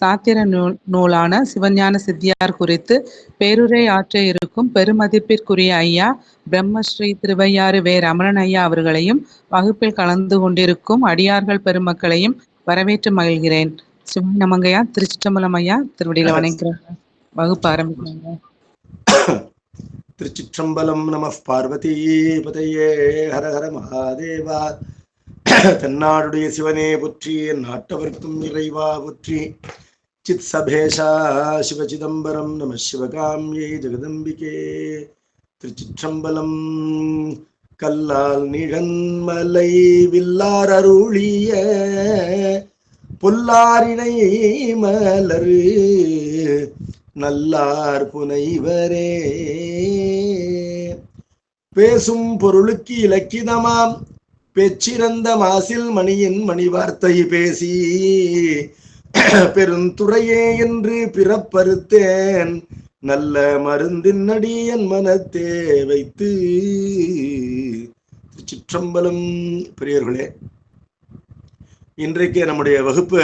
சாத்திர நூலான சிவஞான சித்தியார் குறித்து பேருரை ஆற்ற இருக்கும் பெருமதிப்பிற்குரிய ஐயா பிரம்மஸ்ரீ திருவையாறு வே ரமணன் ஐயா அவர்களையும் வகுப்பில் கலந்து கொண்டிருக்கும் அடியார்கள் பெருமக்களையும் வரவேற்று மகிழ்கிறேன். சிவ நமங்கையா, திருச்சிற்றம்பலம் ஐயா, திருவடியில வணங்குகிறேன். வகுப்பு ஆரம்பிக்கிறாங்க. திருச்சிற்றம்பலம். நம பார்வதி பதையே, ஹர ஹர மகாதேவா. தென்னாடுடைய சிவனே புற்றி, நாட்டவர்க்கும் இறைவா புற்றி. சித் சபேஷா சிவசிதம்பரம் நம சிவகாமியை ஜெகதம்பிகே. திருச்சிற்றம்பலம். கல்லால் நிழன்மலை வில்லார் அருளிய பொல்லாரினை மலரு நல்லார் புனைவரே. பேசும் பொருளுக்கு இலக்கிதமாம் பெச்சிறந்த மாசில் மணியின் மணி வார்த்தை பேசி பெருந்துறையே என்று பிறப்பறுத்தேன் நல்ல மருந்தின் அடி என் மனத்தே வைத்து. சிற்றம்பலம். பெரியவர்களே, இன்றைக்கு நம்முடைய வகுப்பு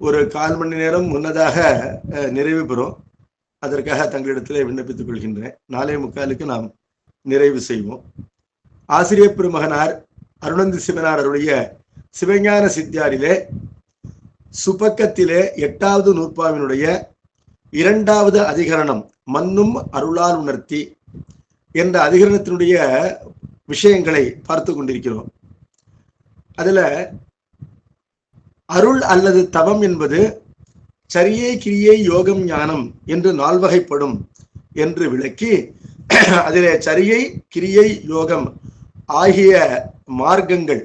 ஒரு 1/4 மணி நேரம் முன்னதாக நிறைவு பெறும். அதற்காக தங்களிடத்தில் விண்ணப்பித்துக் கொள்கின்றேன். 4:45 நாம் நிறைவு செய்வோம். ஆசிரியர் பெருமகனார் அருணந்தி சிவனார் அவருடைய சிவஞான சித்தியாரிலே சுபக்கத்திலே 8வது நூற்பாவினுடைய 2வது அதிகரணம் மன்னும் அருளால் உணர்த்தி என்ற அதிகரணத்தினுடைய விஷயங்களை பார்த்து கொண்டிருக்கிறோம். அதுல அருள் அல்லது தவம் என்பது சரியை கிரியை யோகம் ஞானம் என்று 4 வகைப்படும் என்று விளக்கி, அதிலே சரியை கிரியை யோகம் ஆகிய மார்க்கங்கள்,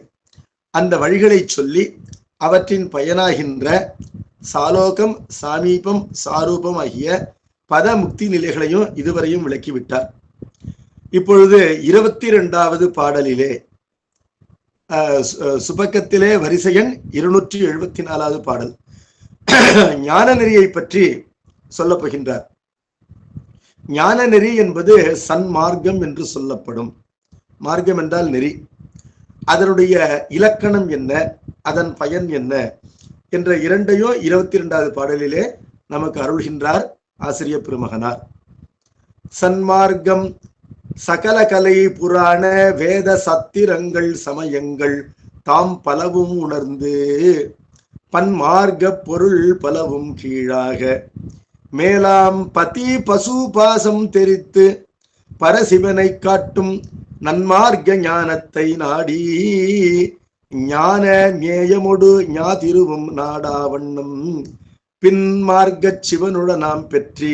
அந்த வழிகளை சொல்லி அவற்றின் பயனாகின்ற சாலோகம் சாமீபம் சாரூபம் ஆகிய பத முக்தி நிலைகளையும் இதுவரையும் விளக்கிவிட்டார். இப்பொழுது 22வது பாடலிலே சுபக்கத்திலே வரிசையன் 274வது பாடல் ஞான நெறியை பற்றி சொல்ல போகின்றார். ஞான நெறி என்பது சன்மார்க்கம் என்று சொல்லப்படும். மார்க்கம் என்றால் நெறி. அதனுடைய இலக்கணம் என்ன, அதன் பயன் என்ன என்ற இரண்டையும் 22வது பாடலிலே நமக்கு அருள்கின்றார் ஆசிரியர் பெருமகனார். சன்மார்க்கம் சகல கலை புராண வேத சத்திரங்கள் சமயங்கள் தாம் பலவும் உணர்ந்து பன்மார்க்க பொருள் பலவும் கீழாக மேலாம் பதி பசு பாசம் தெரித்து பரசிவனை காட்டும் நன்மார்க்க ஞானத்தை நாடி ஞான நேயமொடு ஞாதிருவும் நாடாவண்ணம் பின்மார்க்க சிவனுடன் நாம் பெற்றி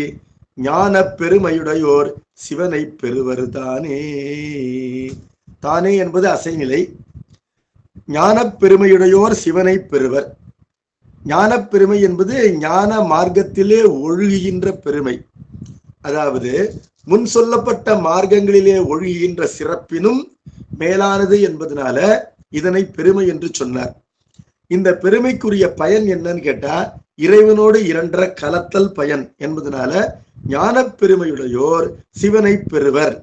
ஞான பெருமையுடையோர் சிவனை பெறுவர் தானே. தானே என்பது அசைநிலை. ஞான பெருமையுடையோர் சிவனை பெறுவர். ஞான பெருமை என்பது ஞான மார்க்கத்திலே ஒழுகுகின்ற பெருமை. அதாவது முன் சொல்லப்பட்ட மார்க்கங்களிலே ஒழுகுகின்ற சிறப்பினும் மேலானது என்பதனால இதனை பெருமை என்று சொன்னார். இந்த பெருமைக்குரிய பயன் என்னன்னு கேட்டா, இறைவனோடு இரண்டர கலத்தல் பயன் என்பதனால ஞான பெருமையுடையோர் சிவனை பெறுவர்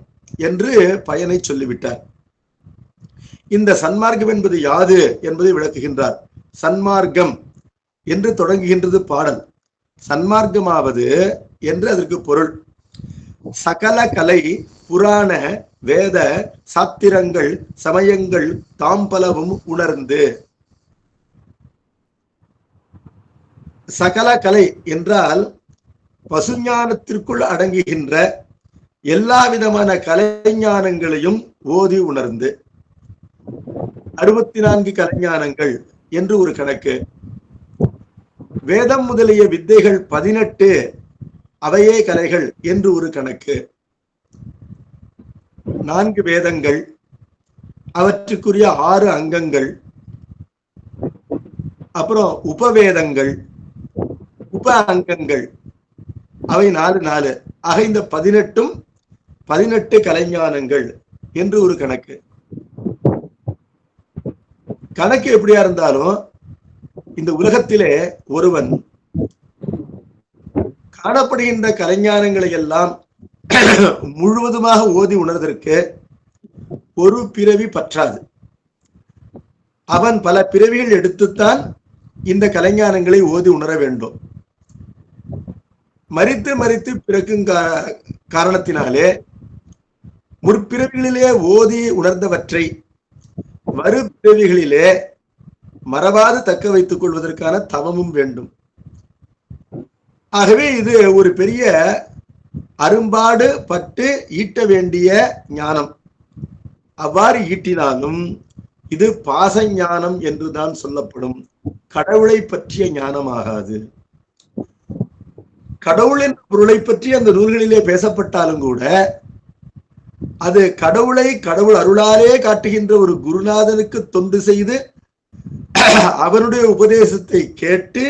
என்று பயனை சொல்லிவிட்டார். இந்த சன்மார்க்கம் என்பது யாது என்பதை விளக்குகின்றார். சன்மார்க்கம் என்று தொடங்குகின்றது பாடல். சன்மார்க்கமாவது என்று அதற்கு பொருள். சகல கலை புராண வேத சாத்திரங்கள் சமயங்கள் தாம் பலவும் உணர்ந்து. சகல கலை என்றால் பசுஞானத்திற்குள் அடங்குகின்ற எல்லா விதமான கலைஞானங்களையும் ஓதி உணர்ந்து. 64 கலைஞானங்கள் என்று ஒரு கணக்கு. வேதம் முதலிய வித்தைகள் 18 அவையே கலைகள் என்று ஒரு கணக்கு. 4 வேதங்கள், அவற்றுக்குரிய 6 அங்கங்கள், அப்புறம் உபவேதங்கள், உப அங்கங்கள், அவை 4 ஆக இந்த 18 கலைஞானங்கள் என்று ஒரு கணக்கு. கணக்கு எப்படியா இருந்தாலும் இந்த உலகத்திலே ஒருவன் காணப்படுகின்ற கலைஞானங்களை எல்லாம் முழுவதுமாக ஓதி உணர்வதற்கு ஒரு பிறவி பற்றாது. அவன் பல பிறவிகள் எடுத்துத்தான் இந்த கலைஞானங்களை ஓதி உணர வேண்டும். மரித்து மரித்து பிறக்கும் காரணத்தினாலே முற்பிறவிகளிலே ஓதி உணர்ந்தவற்றை மறுபிறவிகளிலே மறவாது தக்க வைத்துக் கொள்வதற்கான தவமும் வேண்டும். ஆகவே இது ஒரு பெரிய அரும்பாடு பட்டு ஈட்ட வேண்டிய ஞானம். அவ்வாறு ஈட்டினாலும் இது பாச ஞானம் என்றுதான் சொல்லப்படும். கடவுளை பற்றிய ஞானமாகாது. கடவுளின் பொருளை பற்றி அந்த நூல்களிலே பேசப்பட்டாலும் கூட அது கடவுளை கடவுள் அருளாலே காட்டுகின்ற ஒரு குருநாதனுக்கு தொண்டு செய்து அவருடைய உபதேசத்தை கேட்டு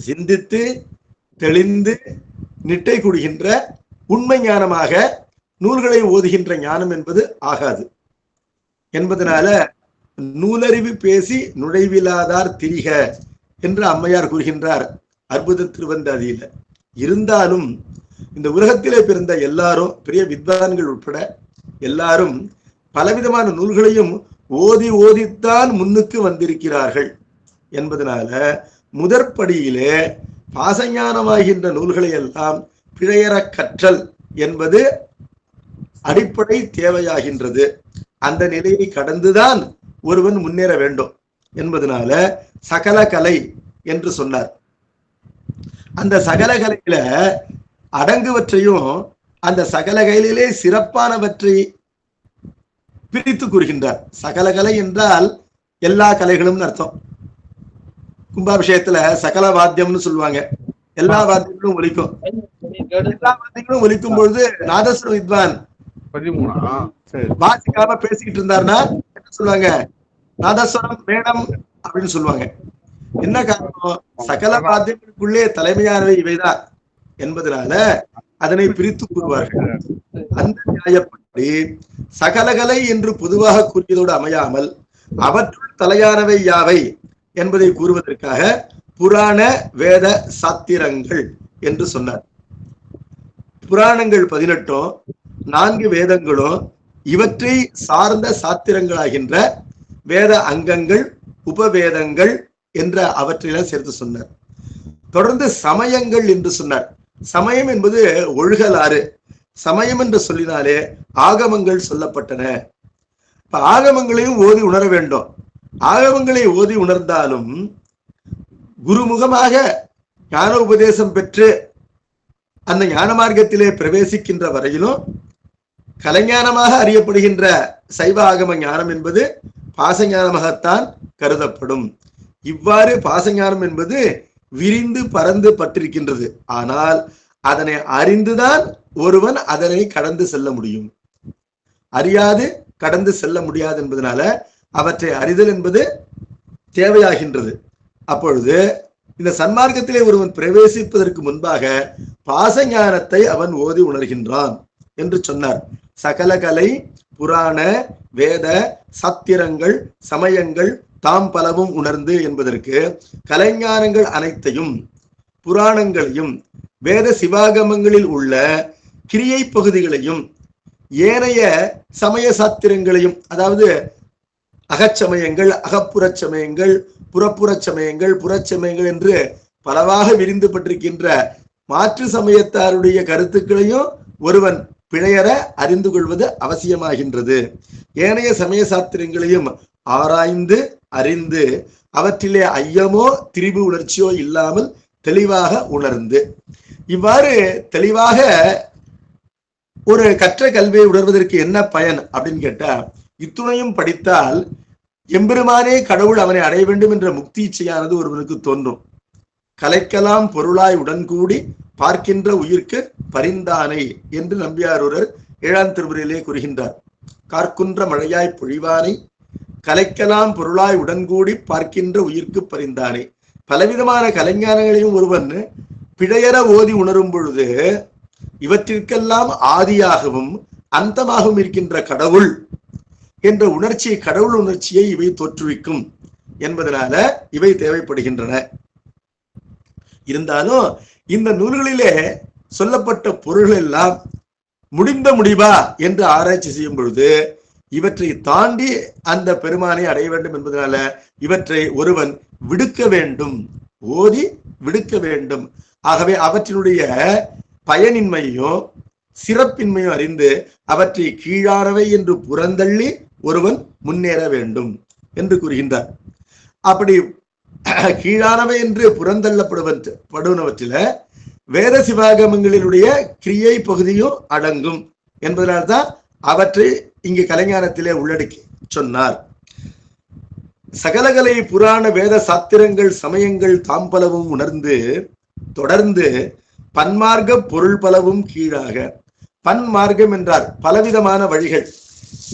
சிந்தித்து தெளிந்து நிட்டை கூடுகின்ற உண்மை ஞானமாக நூல்களை ஓதுகின்ற ஞானம் என்பது ஆகாது. என்பதனால நூலறிவு பேசி நுழைவிலாதார் திரிக என்று அம்மையார் கூறுகின்றார் அற்புத திருவந்தாதியில. இருந்தாலும் இந்த உலகத்திலே பிறந்த எல்லாரும் பெரிய வித்வான்கள் உட்பட எல்லாரும் பலவிதமான நூல்களையும் ஓதி ஓதித்தான் முன்னுக்கு வந்திருக்கிறார்கள். என்பதனால முதற்படியிலே பாசஞானமாகின்ற நூல்களை எல்லாம் பிழையற கற்றல் என்பது அடிப்படை தேவையாகின்றது. அந்த நிலையை கடந்துதான் ஒருவன் முன்னேற வேண்டும் என்பதனால சகல கலை என்று சொன்னார். அந்த சகல கலையில அடங்குவற்றையும் அந்த சகல கலையிலே சிறப்பானவற்றை பிரித்து கூறுகின்றார். சகல கலை என்றால் எல்லா கலைகளும் அர்த்தம். கும்பாபிஷேகத்துல சகல வாத்தியம்னு சொல்லுவாங்க. எல்லா வாத்தியங்களும் ஒலிக்கும். எல்லா வாத்தியங்களும் ஒலிக்கும் பொழுது நாதஸ்வர வித்வான் வாசிக்காம பேசிக்கிட்டு இருந்தாருன்னா என்ன சொல்லுவாங்க? நாதஸ்வரம் வேணும் அப்படின்னு சொல்லுவாங்க. என்ன காரணம்? சகல வாத்தியங்களுக்குள்ளே தலைமையானவை இவைதான் என்பதனால அதனை பிரித்து கூறுவார்கள். அந்த நியாயப்படி சகலகலை என்று பொதுவாக கூறியதோடு அமையாமல் அவற்றுள் தலையானவை யாவை என்பதை கூறுவதற்காக புராண வேத சாத்திரங்கள் என்று சொன்னார். புராணங்கள் 18, 4 வேதங்களும் இவற்றை சார்ந்த சாத்திரங்களாகின்ற வேத அங்கங்கள் உபவேதங்கள் என்ற அவற்றையெல்லாம் சேர்த்து சொன்னார். தொடர்ந்து சமயங்கள் என்று சொன்னார். சமயம் என்பது ஒழுகலாறு. சமயம் என்று சொல்லினாலே ஆகமங்கள் சொல்லப்பட்டன. இப்ப ஆகமங்களையும் ஓதி உணர வேண்டும். ஆகமங்களை ஓதி உணர்ந்தாலும் குருமுகமாக ஞான உபதேசம் பெற்று அந்த ஞான மார்க்கத்திலே பிரவேசிக்கின்ற வரையிலும் கலைஞானமாக அறியப்படுகின்ற சைவ ஆகம ஞானம் என்பது பாசஞானமாகத்தான் கருதப்படும். இவ்வாறு பாசஞானம் என்பது விரிந்து பறந்து பட்டிருக்கின்றது. ஆனால் அதனை அறிந்துதான் ஒருவன் அதனை கடந்து செல்ல முடியும். அறியாது கடந்து செல்ல முடியாது என்பதனால அவற்றை அறிதல் என்பது தேவையாகின்றது. அப்பொழுது இந்த சன்மார்க்கத்திலே ஒருவன் பிரவேசிப்பதற்கு முன்பாக பாசஞானத்தை அவன் ஓதி உணர்கின்றான் என்று சொன்னார். சகல கலை புராண வேத சத்திரங்கள் சமயங்கள் தாம் பலவும் உணர்ந்து என்பதற்கு கலைஞானங்கள் அனைத்தையும் புராணங்களையும் வேத சிவாகமங்களில் உள்ள கிரியை பகுதிகளையும் ஏனைய சமய சாத்திரங்களையும், அதாவது அகச்சமயங்கள் அகப்புறச் சமயங்கள் புறப்புறச் சமயங்கள் புறச்சமயங்கள் என்று பலவாக விரிந்து பட்டிருக்கின்ற மாற்று சமயத்தாருடைய கருத்துக்களையும் ஒருவன் பிழையற அறிந்து கொள்வது அவசியமாகின்றது. ஏனைய சமய சாத்திரங்களையும் ஆராய்ந்து அறிந்து அவற்றிலே ஐயமோ திரிபு உணர்ச்சியோ இல்லாமல் தெளிவாக உணர்ந்து, இவ்வாறு தெளிவாக ஒரு கற்ற கல்வியை உணர்வதற்கு என்ன பயன் அப்படின்னு கேட்டா, இத்துணையும் படித்தால் எம்பெருமானே கடவுள் அவனை அடைய வேண்டும் என்ற முக்தி இச்சையானது ஒருவனுக்கு தோன்றும். கலைக்கலாம் பொருளாய் உடன்கூடி பார்க்கின்ற உயிர்க்கு பரிந்தானை என்று நம்பியாரூரர் 7ஆம் திருமுறையிலே கூறுகின்றார். கார்க்குன்ற மழையாய் பொழிவானை கலைக்கலாம் பொருளாய் உடன்கூடி பார்க்கின்ற உயிர்க்கு பரிந்தானே. பலவிதமான கலைஞானங்களையும் ஒருவன் பிழையற ஓதி உணரும் பொழுது இவற்றிற்கெல்லாம் ஆதியாகவும் அந்தமாகவும் இருக்கின்ற கடவுள் என்ற உணர்ச்சியை, கடவுள் உணர்ச்சியை இவை தோற்றுவிக்கும் என்பதனால இவை தேவைப்படுகின்றன. இருந்தாலும் இந்த நூல்களிலே சொல்லப்பட்ட பொருள்கள் எல்லாம் முடிந்த முடிவா என்று ஆராய்ச்சி செய்யும் பொழுது இவற்றை தாண்டி அந்த பெருமானை அடைய வேண்டும் என்பதனால இவற்றை ஒருவன் விடுக்க வேண்டும், ஓதி விடுக்க வேண்டும். ஆகவே அவற்றினுடைய பயனின்மையும் சிறப்பின்மையும் அறிந்து அவற்றை கீழானவை என்று புறந்தள்ளி ஒருவன் முன்னேற வேண்டும் என்று கூறுகின்றார். அப்படி கீழானவை என்று புறந்தள்ளப்படுவனவற்றில வேத சிவாகமங்களினுடைய கிரியை பகுதியும் அடங்கும் என்பதனால்தான் அவற்றை இங்கு கலைஞானத்திலே உள்ளடக்கி சொன்னார். சகலகலை புராண வேத சாத்திரங்கள் சமயங்கள் தாம்பலவும் உணர்ந்து தொடர்ந்து பன்மார்க்க பொருள் பலவும் கீழாக. பன்மார்க்கம் என்றார் பலவிதமான வழிகள்.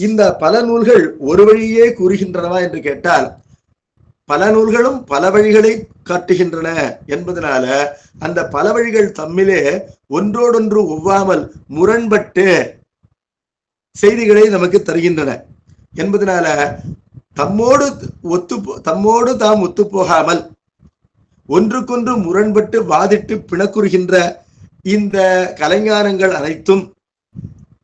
இந்த பல நூல்கள் ஒரு வழியே கூறுகின்றனவா என்று கேட்டால் பல நூல்களும் பல வழிகளை காட்டுகின்றன என்பதனால அந்த பல வழிகள் தம்மிலே ஒன்றோடொன்று ஒவ்வாமல் முரண்பட்டு செய்திகளை நமக்கு தருகின்றன என்பதனால தம்மோடு தாம் ஒத்து போகாமல் ஒன்றுக்கொன்று முரண்பட்டு வாதிட்டு பிணக்குறுகின்ற இந்த கலைஞானங்கள் அனைத்தும்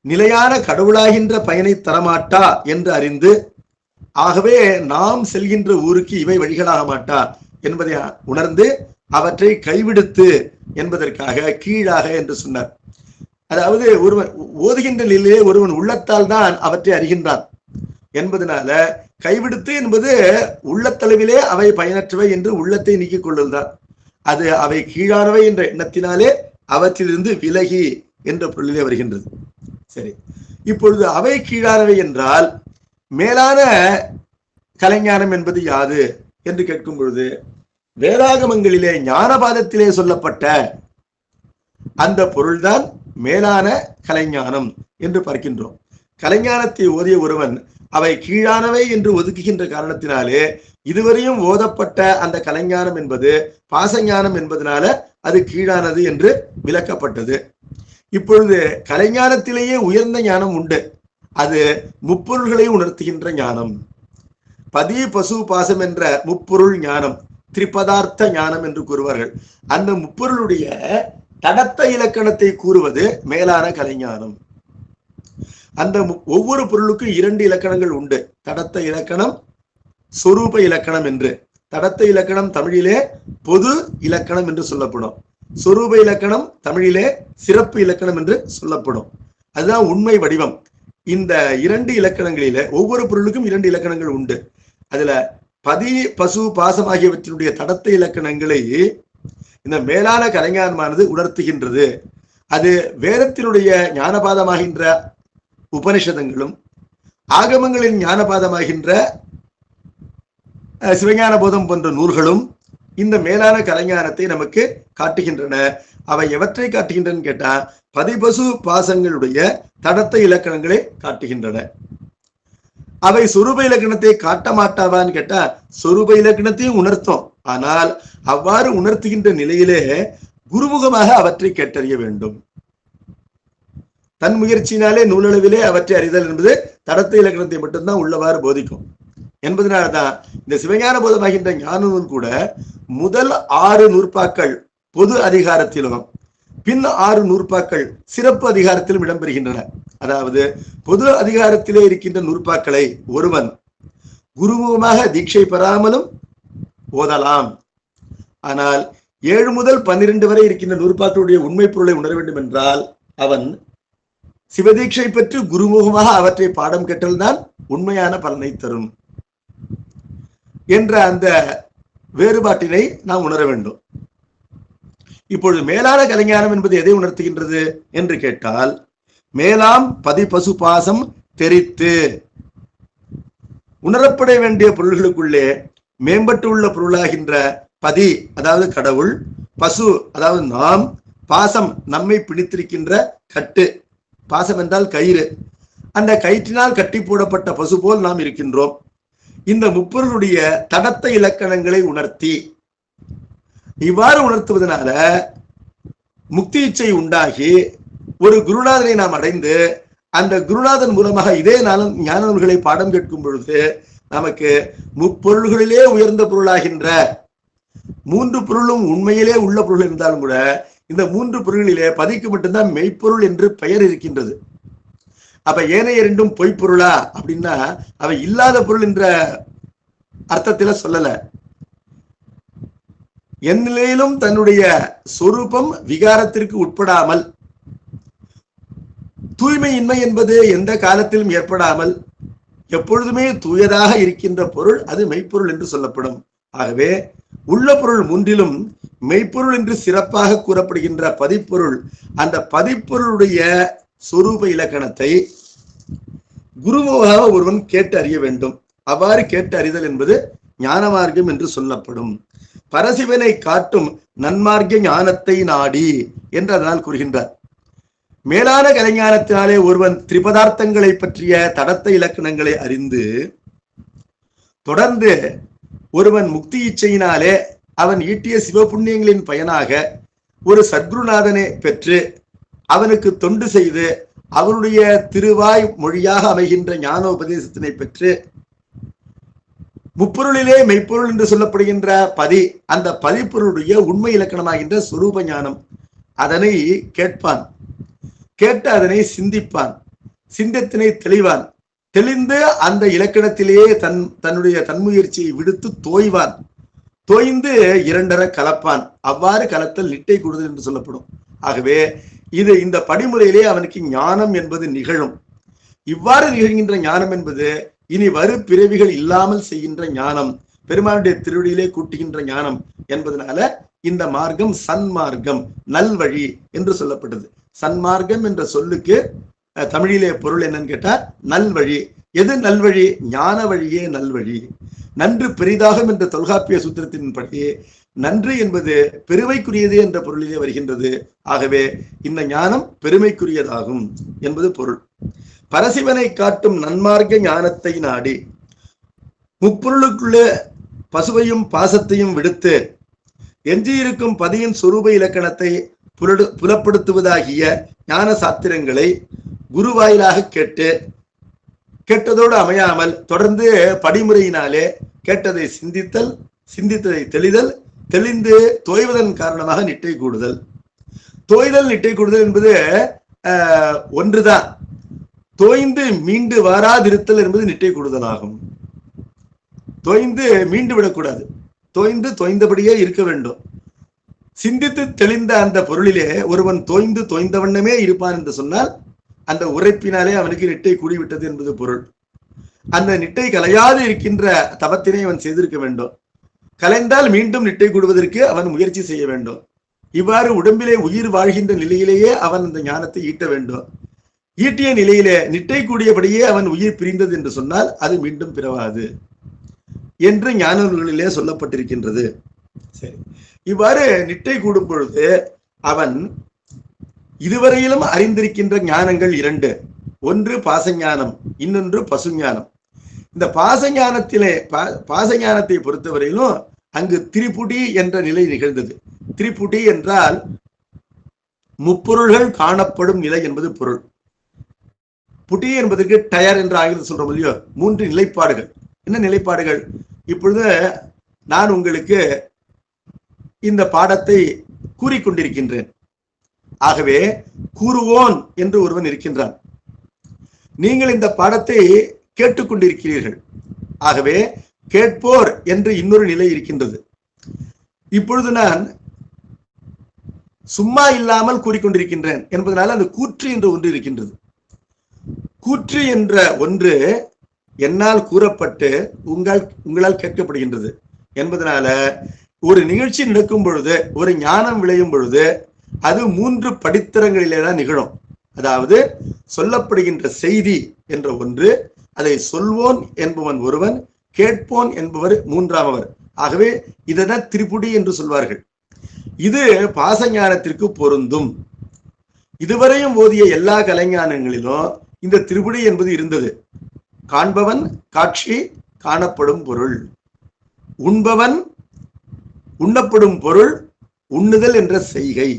நிலையான கடவுளாகின்ற பயனை தரமாட்டா என்று அறிந்து, ஆகவே நாம் செல்கின்ற ஊருக்கு இவை வழிகளாக மாட்டா என்பதை உணர்ந்து அவற்றை கைவிடுத்து என்பதற்காக கீழாக என்று சொன்னார். அதாவது ஒருவன் ஓதுகின்ற நிலையிலே ஒருவன் உள்ளத்தால் தான் அவற்றை அறிகின்றான் என்பதனால கைவிடுத்து என்பது உள்ளத்தளவிலே அவை பயனற்றவை என்று உள்ளத்தை நீக்கிக் கொள்ளுதான். அது அவை கீழானவை என்ற எண்ணத்தினாலே அவற்றிலிருந்து விலகி என்ற பொருளிலே வருகின்றது. சரி, இப்பொழுது அவை கீழானவை என்றால் மேலான கலைஞானம் என்பது யாது என்று கேட்கும் பொழுது வேதாகமங்களிலே ஞானபாதத்திலே சொல்லப்பட்ட அந்த பொருள்தான் மேலான கலைஞானம் என்று பார்க்கின்றோம். கலைஞானத்தை ஓதிய ஒருவன் அவை கீழானவை என்று ஒதுக்குகின்ற காரணத்தினாலே இதுவரையும் ஓதப்பட்ட அந்த கலைஞானம் என்பது பாசஞானம் என்பதனால அது கீழானது என்று விளக்கப்பட்டது. இப்பொழுது கலைஞானத்திலேயே உயர்ந்த ஞானம் உண்டு. அது முப்பொருள்களை உணர்த்துகின்ற ஞானம். பதி பசு பாசம் என்ற முப்பொருள் ஞானம், திரிபதார்த்த ஞானம் என்று கூறுவார்கள். அந்த முப்பொருளுடைய தடத்த இலக்கணத்தை கூறுவது மேலான கலைஞானம். அந்த ஒவ்வொரு பொருளுக்கும் 2 இலக்கணங்கள் உண்டு. தடத்த இலக்கணம், சொரூப இலக்கணம் என்று. தடத்த இலக்கணம் தமிழிலே பொது இலக்கணம் என்று சொல்லப்படும். சொரூப இலக்கணம் தமிழிலே சிறப்பு இலக்கணம் என்று சொல்லப்படும். அதுதான் உண்மை வடிவம். இந்த 2 இலக்கணங்களிலே ஒவ்வொரு பொருளுக்கும் 2 இலக்கணங்கள் உண்டு. அதுல பதி பசு பாசம் ஆகியவற்றினுடைய தடத்த இலக்கணங்களை இந்த மேலான கலைஞானமானது உணர்த்துகின்றது. அது வேதத்தினுடைய ஞானபாதமாகின்ற உபனிஷதங்களும் ஆகமங்களின் ஞானபாதமாகின்ற சிவஞான போதம் போன்ற நூல்களும் இந்த மேலான கலைஞானத்தை நமக்கு காட்டுகின்றன. அவை எவற்றை காட்டுகின்றன கேட்டா பதிபசு பாசங்களுடைய தடத்த இலக்கணங்களை காட்டுகின்றன. அவை சொரூப இலக்கணத்தை காட்ட மாட்டாவான்னு கேட்டா சொரூப இலக்கணத்தையும் உணர்த்தும். ஆனால் அவ்வாறு உணர்த்துகின்ற நிலையிலே குருமுகமாக அவற்றை கேட்டறிய வேண்டும். தன் முயற்சியினாலே நூலளவிலே அவற்றை அறிதல் என்பது தடத்த இலக்கணத்தை மட்டும்தான் உள்ளவாறு போதிக்கும் என்பதனால்தான் இந்த சிவஞான போதமாகின்ற ஞான நூல் கூட முதல் 6 நூற்பாக்கள் பொது அதிகாரத்திலும் பின் 6 நூற்பாக்கள் சிறப்பு அதிகாரத்திலும் இடம்பெறுகின்றன. அதாவது பொது அதிகாரத்திலே இருக்கின்ற நூற்பாக்களை ஒருவன் குருமுகமாக தீட்சை பெறாமலும் ஓதலாம். ஆனால் 7 முதல் 12 வரை இருக்கின்ற நூற்பாக்களுடைய உண்மை பொருளை உணர வேண்டும் என்றால் அவன் சிவதீட்சை பெற்று குருமுகமாக அவற்றை பாடம் கேட்டல்தான் உண்மையான பலனை தரும் என்ற அந்த வேறுபாட்டினை நாம் உணர வேண்டும். இப்பொழுது மேலான கலைஞானம் என்பது எதை உணர்த்துகின்றது என்று கேட்டால் மேலாம் பதி பசு பாசம் தெரித்து உணரப்பட வேண்டிய பொருள்களுக்குள்ளே மேம்பட்டு உள்ள பொருளாகின்ற பதி அதாவது கடவுள், பசு அதாவது நாம், பாசம் நம்மை பிடித்திருக்கின்ற கட்டு, பாசம் என்றால் கயிறு, அந்த கயிற்றினால் கட்டி போடப்பட்ட பசு போல் நாம் இருக்கின்றோம். இந்த முப்பொருளுடைய தடத்த இலக்கணங்களை உணர்த்தி இவ்வாறு உணர்த்துவதனால முக்தி இச்சை உண்டாகி ஒரு குருநாதனை நாம் அடைந்து அந்த குருநாதன் மூலமாக இதே ஞான நூல்களை பாடம் கேட்கும் பொழுது நமக்கு முப்பொருள்களிலே உயர்ந்த பொருளாகின்ற 3 பொருளும் உண்மையிலே உள்ள பொருள் இருந்தாலும் கூட இந்த 3 பொருள்களிலே பதிக்கு மட்டும்தான் மெய்ப்பொருள் என்று பெயர் இருக்கின்றது. அப்ப ஏனைய 2ம் பொய்ப்பொருளா அப்படின்னா அவை இல்லாத பொருள் என்ற அர்த்தத்தில சொல்லல. எந்நிலையிலும் தன்னுடைய சொரூபம் விகாரத்திற்கு உட்படாமல், தூய்மையின்மை என்பது எந்த காலத்திலும் ஏற்படாமல் எப்பொழுதுமே தூயதாக இருக்கின்ற பொருள் அது மெய்ப்பொருள் என்று சொல்லப்படும். ஆகவே உள்ள பொருள் மூன்றிலும் மெய்ப்பொருள் என்று சிறப்பாக கூறப்படுகின்ற பதிப்பொருள், அந்த பதிப்பொருளுடைய சொரூப இலக்கணத்தை குருமுகமாக ஒருவன் கேட்டு அறிய வேண்டும். அவ்வாறு கேட்டு அறிதல் என்பது ஞான மார்க்கம் என்று சொல்லப்படும். பரசிவனை காட்டும் நன்மார்க்க ஞானத்தை நாடி என்று அதனால் கூறுகின்றார். மேலான கலைஞானத்தினாலே ஒருவன் திரிபதார்த்தங்களை பற்றிய தடத்த இலக்கணங்களை அறிந்து தொடர்ந்து ஒருவன் முக்தி இச்சையினாலே அவன் ஈட்டிய சிவபுண்ணியங்களின் பயனாக ஒரு சத்குருநாதனை பெற்று அவனுக்கு தொண்டு செய்து அவனுடைய திருவாய் மொழியாக அமைகின்ற ஞான உபதேசத்தினை பெற்று முப்பொருளிலே மெய்ப்பொருள் என்று சொல்லப்படுகின்ற பதி, அந்த பதிப்பொருளுடைய உண்மை இலக்கணமாகின்ற சுரூப ஞானம் அதனை கேட்பான். கேட்டு அதனை சிந்திப்பான். சிந்தத்தினை தெளிவான். தெளிந்து அந்த இலக்கணத்திலேயே தன்னுடைய தன்முயற்சியை விடுத்து தோய்வான். தோய்ந்து இரண்டர கலப்பான். அவ்வாறு கலத்தல் நிட்டை கூடுதல் என்று சொல்லப்படும். ஆகவே இந்த படிமுறையிலே அவனுக்கு ஞானம் என்பது நிகழும். இவ்வாறு நிகழ்கின்ற ஞானம் என்பது இனி வரு பிறவிகள் இல்லாமல் செய்கின்ற ஞானம், பெருமானுடைய திருவடியிலே கூட்டுகின்ற ஞானம் என்பதனால இந்த மார்க்கம் சன்மார்க்கம், நல்வழி என்று சொல்லப்பட்டது. சன்மார்க்கம் என்ற சொல்லுக்கு தமிழிலே பொருள் என்னன்னு கேட்டா நல்வழி. எது நல்வழி? ஞான வழியே நல்வழி. நன்று பெரிதாகும் என்ற தொல்காப்பிய சூத்திரத்தின்படி நன்று என்பது பெருமைக்குரியது என்ற பொருளிலே வருகின்றது. ஆகவே இந்த ஞானம் பெருமைக்குரியதாகும் என்பது பொருள். பரசிவனை காட்டும் நன்மார்க்க ஞானத்தை நாடி முப்பொருளுக்குள்ள பசுவையும் பாசத்தையும் விடுத்து எஞ்சியிருக்கும் பதியின் சொரூப இலக்கணத்தை புலப்படுத்துவதாகிய ஞான சாத்திரங்களை குருவாயிலாக கேட்டதோடு அமையாமல் தொடர்ந்து படிமுறையினாலே கேட்டதை சிந்தித்தல், சிந்தித்ததை தெளிதல், தெளிந்து தோய்வதன் காரணமாக நிட்டை கூடுதல். தோய்தல் நிட்டை கூடுதல் என்பது ஒன்றுதான். தோய்ந்து மீண்டு வாராதிருத்தல் என்பது நிட்டை கூடுதல் ஆகும். தோய்ந்து மீண்டு விடக்கூடாது. தோய்ந்தபடியே இருக்க வேண்டும். சிந்தித்து தெளிந்த அந்த பொருளிலே ஒருவன் தோய்ந்த வண்ணமே இருப்பான் என்று சொன்னால் அந்த உரைப்பினாலே அவனுக்கு நிட்டை கூடிவிட்டது என்பது பொருள். அந்த நிட்டை கலையாது இருக்கின்ற தவத்தினை அவன் செய்திருக்க வேண்டும். கலைந்தால் மீண்டும் நிட்டை கூடுவதற்கு அவன் முயற்சி செய்ய வேண்டும். இவ்வாறு உடம்பிலே உயிர் வாழ்கின்ற நிலையிலேயே அவன் அந்த ஞானத்தை ஈட்ட வேண்டும். ஈட்டிய நிலையிலே நிட்டை கூடியபடியே அவன் உயிர் பிரிந்தது என்று சொன்னால் அது மீண்டும் பிறவாது என்று ஞான நூல்களிலே சொல்லப்பட்டிருக்கின்றது. சரி, இவ்வாறு நிட்டை கூடும் பொழுது அவன் இதுவரையிலும் அறிந்திருக்கின்ற ஞானங்கள் இரண்டு. ஒன்று பாசஞானம், இன்னொன்று பசுஞானம். இந்த பாசஞானத்தை பொறுத்தவரையிலும் அங்கு திரிபுடி என்ற நிலை நிகழ்ந்தது. திரிபுடி என்றால் முப்பொருள்கள் காணப்படும் நிலை என்பது பொருள். புட்டி என்பதற்கு டயர் என்று ஆங்கிலத்தில் சொல்றோம் இல்லையோ, மூன்று நிலைப்பாடுகள். என்ன நிலைப்பாடுகள்? இப்பொழுது நான் உங்களுக்கு இந்த பாடத்தை கூறிக்கொண்டிருக்கின்றேன். ஆகவே கூறுவோன் என்று ஒருவன் இருக்கின்றான். நீங்கள் இந்த பாடத்தை கேட்டுக்கொண்டிருக்கிறீர்கள். ஆகவே கேட்போர் என்று இன்னொரு நிலை இருக்கின்றது. இப்பொழுது நான் சும்மா இல்லாமல் கூறிக்கொண்டிருக்கின்றேன் என்பதனால அந்த கூற்று என்று ஒன்று இருக்கின்றது. கூற்று என்ற ஒன்று என்னால் கூறப்பட்டு உங்களால் கேட்கப்படுகின்றது என்பதனால ஒரு நிகழ்ச்சி நடக்கும் பொழுது, ஒரு ஞானம் விளையும் பொழுது அது மூன்று படித்தரங்களிலே தான் நிகழும். அதாவது சொல்லப்படுகின்ற செய்தி என்ற ஒன்று, அதை சொல்வோன் என்பவன் ஒருவன், கேட்போன் என்பவர் மூன்றாமவர். ஆகவே இதைதான் திரிபுடி என்று சொல்வார்கள். இது பாசஞானத்திற்கு பொருந்தும். இதுவரையும் ஓதிய எல்லா கலைஞானங்களிலும் இந்த திரிபுடி என்பது இருந்தது. காண்பவன், காட்சி, காணப்படும் பொருள். உண்பவன், உண்ணப்படும் பொருள், உண்ணுதல் என்ற செய்கை.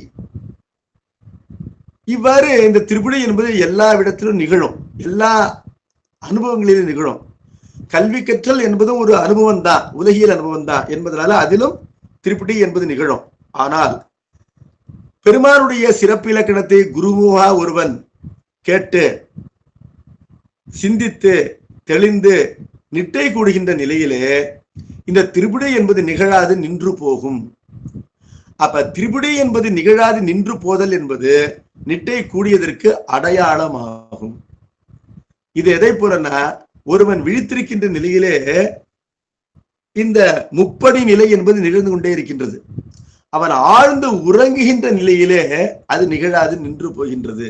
இவ்வாறு இந்த திரிபுடி என்பது எல்லா இடத்திலும் நிகழும், எல்லா அனுபவங்களிலும் நிகழும். கல்வி கற்றல் என்பதும் ஒரு அனுபவம் தான், உலகியல் அனுபவம் தான் என்பதனால அதிலும் திரிபுடி என்பது நிகழும். ஆனால் பெருமானுடைய சிறப்பு இலக்கணத்தை குருமுகா ஒருவன் கேட்டு சிந்தித்து தெளிந்து நிட்டை கூடுகின்ற நிலையிலே இந்த திரிபுடி என்பது நிகழாது நின்று போகும். அப்ப திரிபுடி என்பது நிகழாது நின்று போதல் என்பது நிட்டை கூடியதற்கு அடையாளமாகும். இது எதை போலன்னா, ஒருவன் விழித்திருக்கின்ற நிலையிலே இந்த முப்படி நிலை என்பது நிகழ்ந்து கொண்டே இருக்கின்றது. அவன் ஆழ்ந்து உறங்குகின்ற நிலையிலே அது நிகழாது நின்று போகின்றது.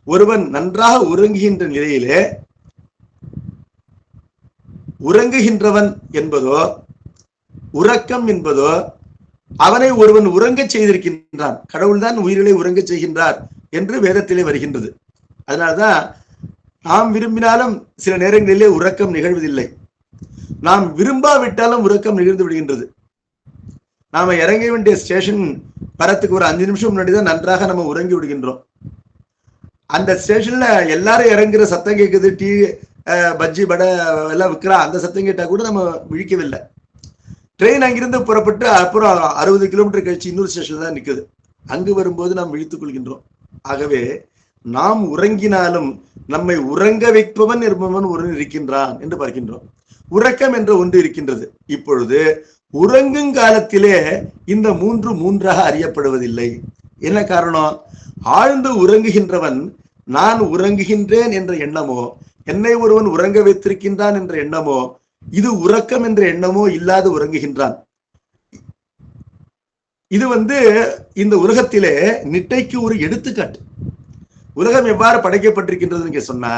ஒருவன் நன்றாக உறங்குகின்ற நிலையிலே உறங்குகின்றவன் என்பதோ உறக்கம் என்பதோ அவனை ஒருவன் உறங்கச் செய்திருக்கின்றான். கடவுள்தான் உயிர்களை உறங்கச் செய்கின்றார் என்று வேதத்திலே வருகின்றது. அதனால்தான் நாம் விரும்பினாலும் சில நேரங்களிலே உறக்கம் நிகழ்வதில்லை. நாம் விரும்பாவிட்டாலும் உறக்கம் நிகழ்ந்து விடுகின்றது. நாம இறங்க வேண்டிய ஸ்டேஷன் வரத்துக்கு ஒரு 5 நிமிஷம் முன்னாடி தான் நன்றாக நம்ம உறங்கி விடுகின்றோம். அந்த ஸ்டேஷன்ல எல்லாரும் இறங்குற சத்தம் கேட்குது, டீ பஜ்ஜி படை எல்லாம் விற்கிறா, அந்த சத்தம் கேட்டா கூட நம்ம விழிக்கவில்லை. ட்ரெயின் அங்கிருந்து புறப்பட்டு அப்புறம் 60 கிலோமீட்டர் கழிச்சு இன்னொரு ஸ்டேஷன் தான் நிற்குது. அங்கு வரும்போது நாம் விழித்துக் கொள்கின்றோம். ஆகவே நாம் உறங்கினாலும் நம்மை உறங்க வைப்பவன் என்பவன் ஒருவன் இருக்கின்றான் என்று பார்க்கின்றோம். உறக்கம் என்ற ஒன்று இருக்கின்றது. இப்பொழுது உறங்கும் காலத்திலே இந்த மூன்றாக அறியப்படுவதில்லை. என்ன காரணம்? ஆழ்ந்து உறங்குகின்றவன் நான் உறங்குகின்றேன் என்ற எண்ணமோ, என்னை ஒருவன் உறங்க வைத்திருக்கின்றான் என்ற எண்ணமோ, இது உறக்கம் என்ற எண்ணமோ இல்லாது உறங்குகின்றான். இது இந்த உலகத்திலே நிட்டைக்கு ஒரு எடுத்துக்காட்டு. உலகம் எவ்வாறு படைக்கப்பட்டிருக்கின்றது சொன்னா,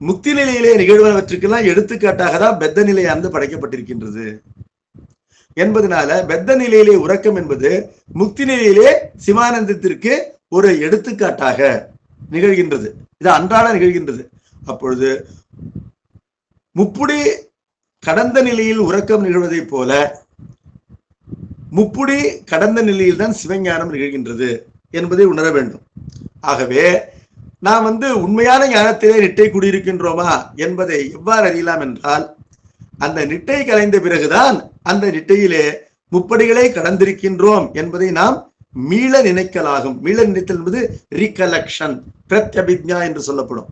முக்தி நிலையிலே நிகழ்வனவற்றுக்கெல்லாம் எடுத்துக்காட்டாக தான் பெத்த நிலையானது படைக்கப்பட்டிருக்கின்றது என்பதனால பெத்த நிலையிலே உறக்கம் என்பது முக்தி நிலையிலே சிவானந்தத்திற்கு ஒரு எடுத்துக்காட்டாக நிகழ்கின்றது. இது அன்றாட நிகழ்கின்றது. அப்பொழுது முப்புடி கடந்த நிலையில் உறக்கம் நிகழ்வதை போல முப்புடி கடந்த நிலையில் தான் சிவஞானம் நிகழ்கின்றது என்பதை உணர வேண்டும். ஆகவே நாம் உண்மையான ஞானத்திலே நிட்டை கூடியிருக்கின்றோமா என்பதை எவ்வாறு அறியலாம் என்றால், அந்த நிட்டை கலைந்த பிறகுதான் அந்த நிட்டையிலே முப்படிகளை கடந்திருக்கின்றோம் என்பதை நாம் மீள நினைக்கலாகும். மீள நினைத்தல் என்பது ரீகலெக்ஷன், பிரத்யபிக்ஞா என்று சொல்லப்படும்.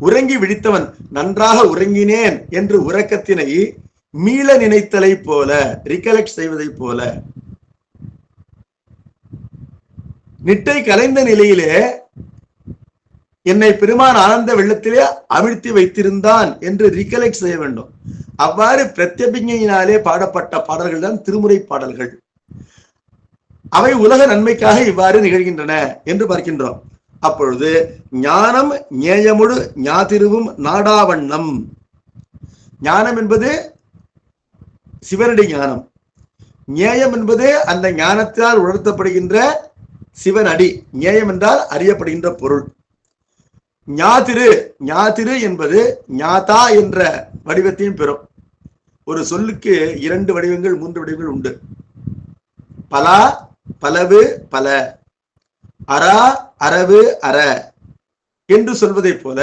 உறங்கி விழித்தவன் நன்றாக உறங்கினேன் என்று உறக்கத்தினை மீள நினைத்தலை போல, ரீகலெக்ட் செய்வதை போல, நிட்டை கலைந்த நிலையிலே என்னை பெருமான் ஆனந்த வெள்ளத்திலே அமிழ்த்தி வைத்திருந்தான் என்று ரீகலெக்ட் செய்ய வேண்டும். அவ்வாறு பிரத்யபிஞையினாலே பாடப்பட்ட பாடல்கள் தான் திருமுறை பாடல்கள். அவை உலக நன்மைக்காக இவ்வாறு நிகழ்கின்றன என்று பார்க்கின்றோம். அப்பொழுது ஞானம் ஞேயமுடு ஞாதிருவும் நாடாவண்ணம். ஞானம் என்பது சிவனடி ஞானம். ஞேயம் என்பது அந்த ஞானத்தால் உணர்த்தப்படுகின்ற சிவனடி. ஞேயம் என்றால் அறியப்படுகின்ற பொருள். ஞாதிரு என்பது ஞாதா என்ற வடிவத்தையும் பெறும். ஒரு சொல்லுக்கு 2 வடிவங்கள் 3 வடிவங்கள் உண்டு. பலா, பலவு, பல, அரா, அரவு, அற என்று சொல்வதை போல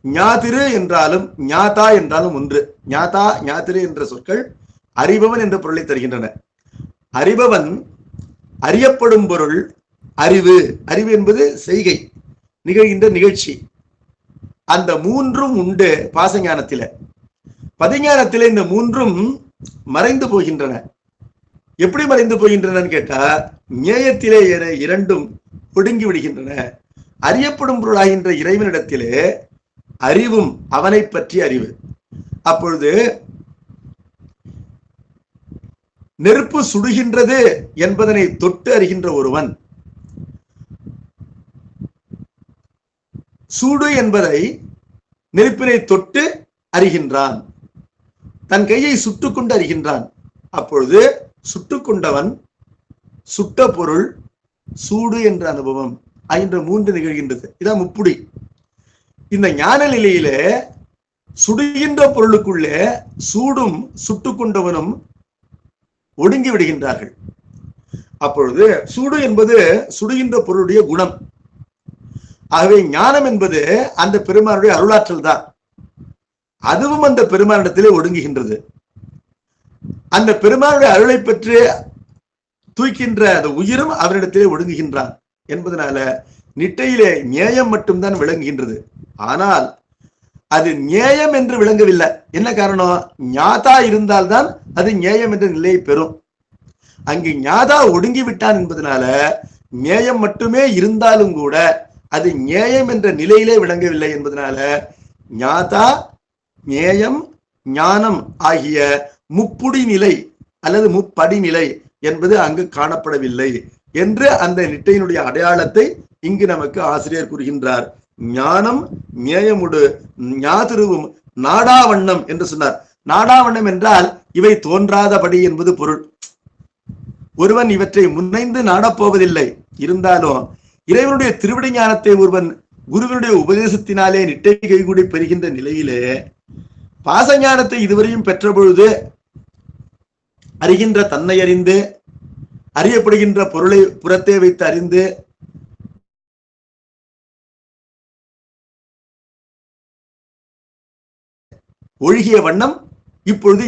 ஞாதிரு என்றாலும் ஞாதா என்றாலும் ஒன்று. ஞாதா ஞாதிரு என்ற சொற்கள் அறிபவன் என்ற பொருளை தருகின்றன. அறிபவன், அறியப்படும் பொருள், அறிவு. அறிவு என்பது செய்கை, நிகழ்கின்ற நிகழ்ச்சி. அந்த 3ம் உண்டு பாசஞானத்தில. பதிஞானத்தில இந்த 3ம் மறைந்து போகின்றன. எப்படி மறைந்து போகின்றன கேட்டா, ஞேயத்திலே 2ம் ஒடுங்கி விடுகின்றன. அறியப்படும் பொருளாகின்ற இறைவனிடத்திலே அறிவும் அவனை பற்றி அறிவு. அப்பொழுது நெருப்பு சுடுகின்றது என்பதனை தொட்டு அறிகின்ற ஒருவன் சூடு என்பதை நெருப்பினை தொட்டு அறிகின்றான். தன் கையை சுட்டுக்கொண்டு அறிகின்றான். அப்பொழுது சுட்டுக்கொண்டவன், சுட்ட பொருள், சூடு என்ற அனுபவம் ஆகின்ற 3 நிகழ்கின்றது. இதான் முப்புடி. இந்த ஞான நிலையிலே சுடுகின்ற பொருளுக்குள்ளே சூடும் சுட்டுக்கொண்டவனும் ஒடுங்கி விடுகின்றார்கள். அப்பொழுது சூடு என்பது சுடுகின்ற பொருளுடைய குணம். ஆகவே ஞானம் என்பது அந்த பெருமானுடைய அருளாற்றல் தான். அதுவும் அந்த பெருமானிடத்திலே ஒடுங்குகின்றது. அந்த பெருமானுடைய அருளை பெற்று தூக்கின்ற அந்த உயிரும் அவரிடத்திலே ஒடுங்குகின்றான் என்பதனால நிட்டையிலே ஞேயம் மட்டும்தான் விளங்குகின்றது. ஆனால் அது ஞேயம் என்று விளங்கவில்லை. என்ன காரணம்? ஞாதா இருந்தால்தான் அது ஞேயம் என்ற நிலையை பெறும். அங்கு ஞாதா ஒடுங்கி விட்டான் என்பதனால ஞேயம் மட்டுமே இருந்தாலும் கூட அது ஞேயம் என்ற நிலையிலே விளங்கவில்லை என்பதனால ஞாதா ஞேயம் ஞானம் ஆகிய முப்புடி நிலை அல்லது முப்படி நிலை என்பது அங்கு காணப்படவில்லை என்று அந்த நிட்டையினுடைய அடையாளத்தை இங்கு நமக்கு ஆசிரியர் கூறுகின்றார். ஞானம் ஞேயமுடு ஞாதிருவும் நாடாவண்ணம் என்று சொன்னார். நாடாவண்ணம் என்றால் இவை தோன்றாதபடி என்பது பொருள். ஒருவன் இவற்றை முன்னைந்து நாடப்போவதில்லை. இருந்தாலும் இறைவனுடைய திருவிடை ஞானத்தை ஒருவன் குருவினுடைய உபதேசத்தினாலே நிட்டை கைகூடி பெறுகின்ற நிலையிலே பாசஞானத்தை இதுவரையும் பெற்ற பொழுது அறிகின்ற தன்னை அறிந்து அறியப்படுகின்ற பொருளை புறத்தே வைத்து அறிந்து ஒழுகிய வண்ணம் இப்பொழுது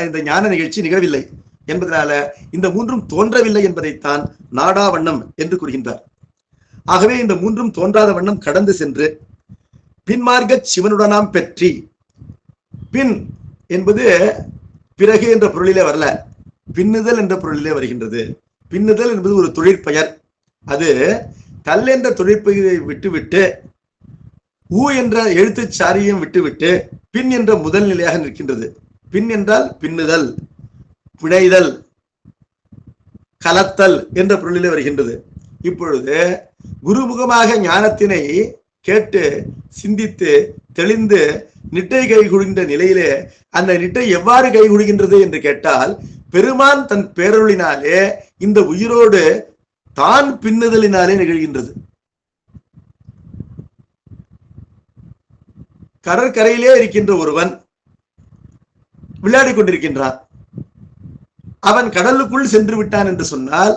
இந்த ஞான நிகழ்ச்சி நிகழவில்லை என்பதனால இந்த மூன்றும் தோன்றவில்லை என்பதைத்தான் நாடா வண்ணம் என்று கூறுகின்றார். ஆகவே இந்த மூன்றும் தோன்றாத வண்ணம் கடந்து சென்று பின்மார்க்க சிவனுடனாம் பெற்றி, பின் என்பது பிறகு என்ற பொருளிலே வரல, பின்னுதல் என்ற பொருளிலே வருகின்றது. பின்னுதல் என்பது ஒரு தொழிற்பெயர். அது கல் என்ற தொழிற்பெயரை விட்டுவிட்டு ஊ என்ற எழுத்துச்சாரியும் விட்டுவிட்டு பின் என்ற முதல் நிலையாக நிற்கின்றது. பின் என்றால் பின்னுதல், பிழைதல், கலத்தல் என்ற பொருளிலே வருகின்றது. இப்பொழுது குருமுகமாக ஞானத்தினை கேட்டு சிந்தித்து தெளிந்து நிட்டை கைகூடுகின்ற நிலையிலே அந்த நிட்டை எவ்வாறு கைகூடுகின்றது என்று கேட்டால், பெருமான் தன் பேரருளினாலே இந்த உயிரோடு தான் பின்னுதலினாலே நிகழ்கின்றது. கடற்கரையிலே இருக்கின்ற ஒருவன் விளையாடி கொண்டிருக்கின்றான். அவன் கடலுக்குள் சென்று விட்டான் என்று சொன்னால்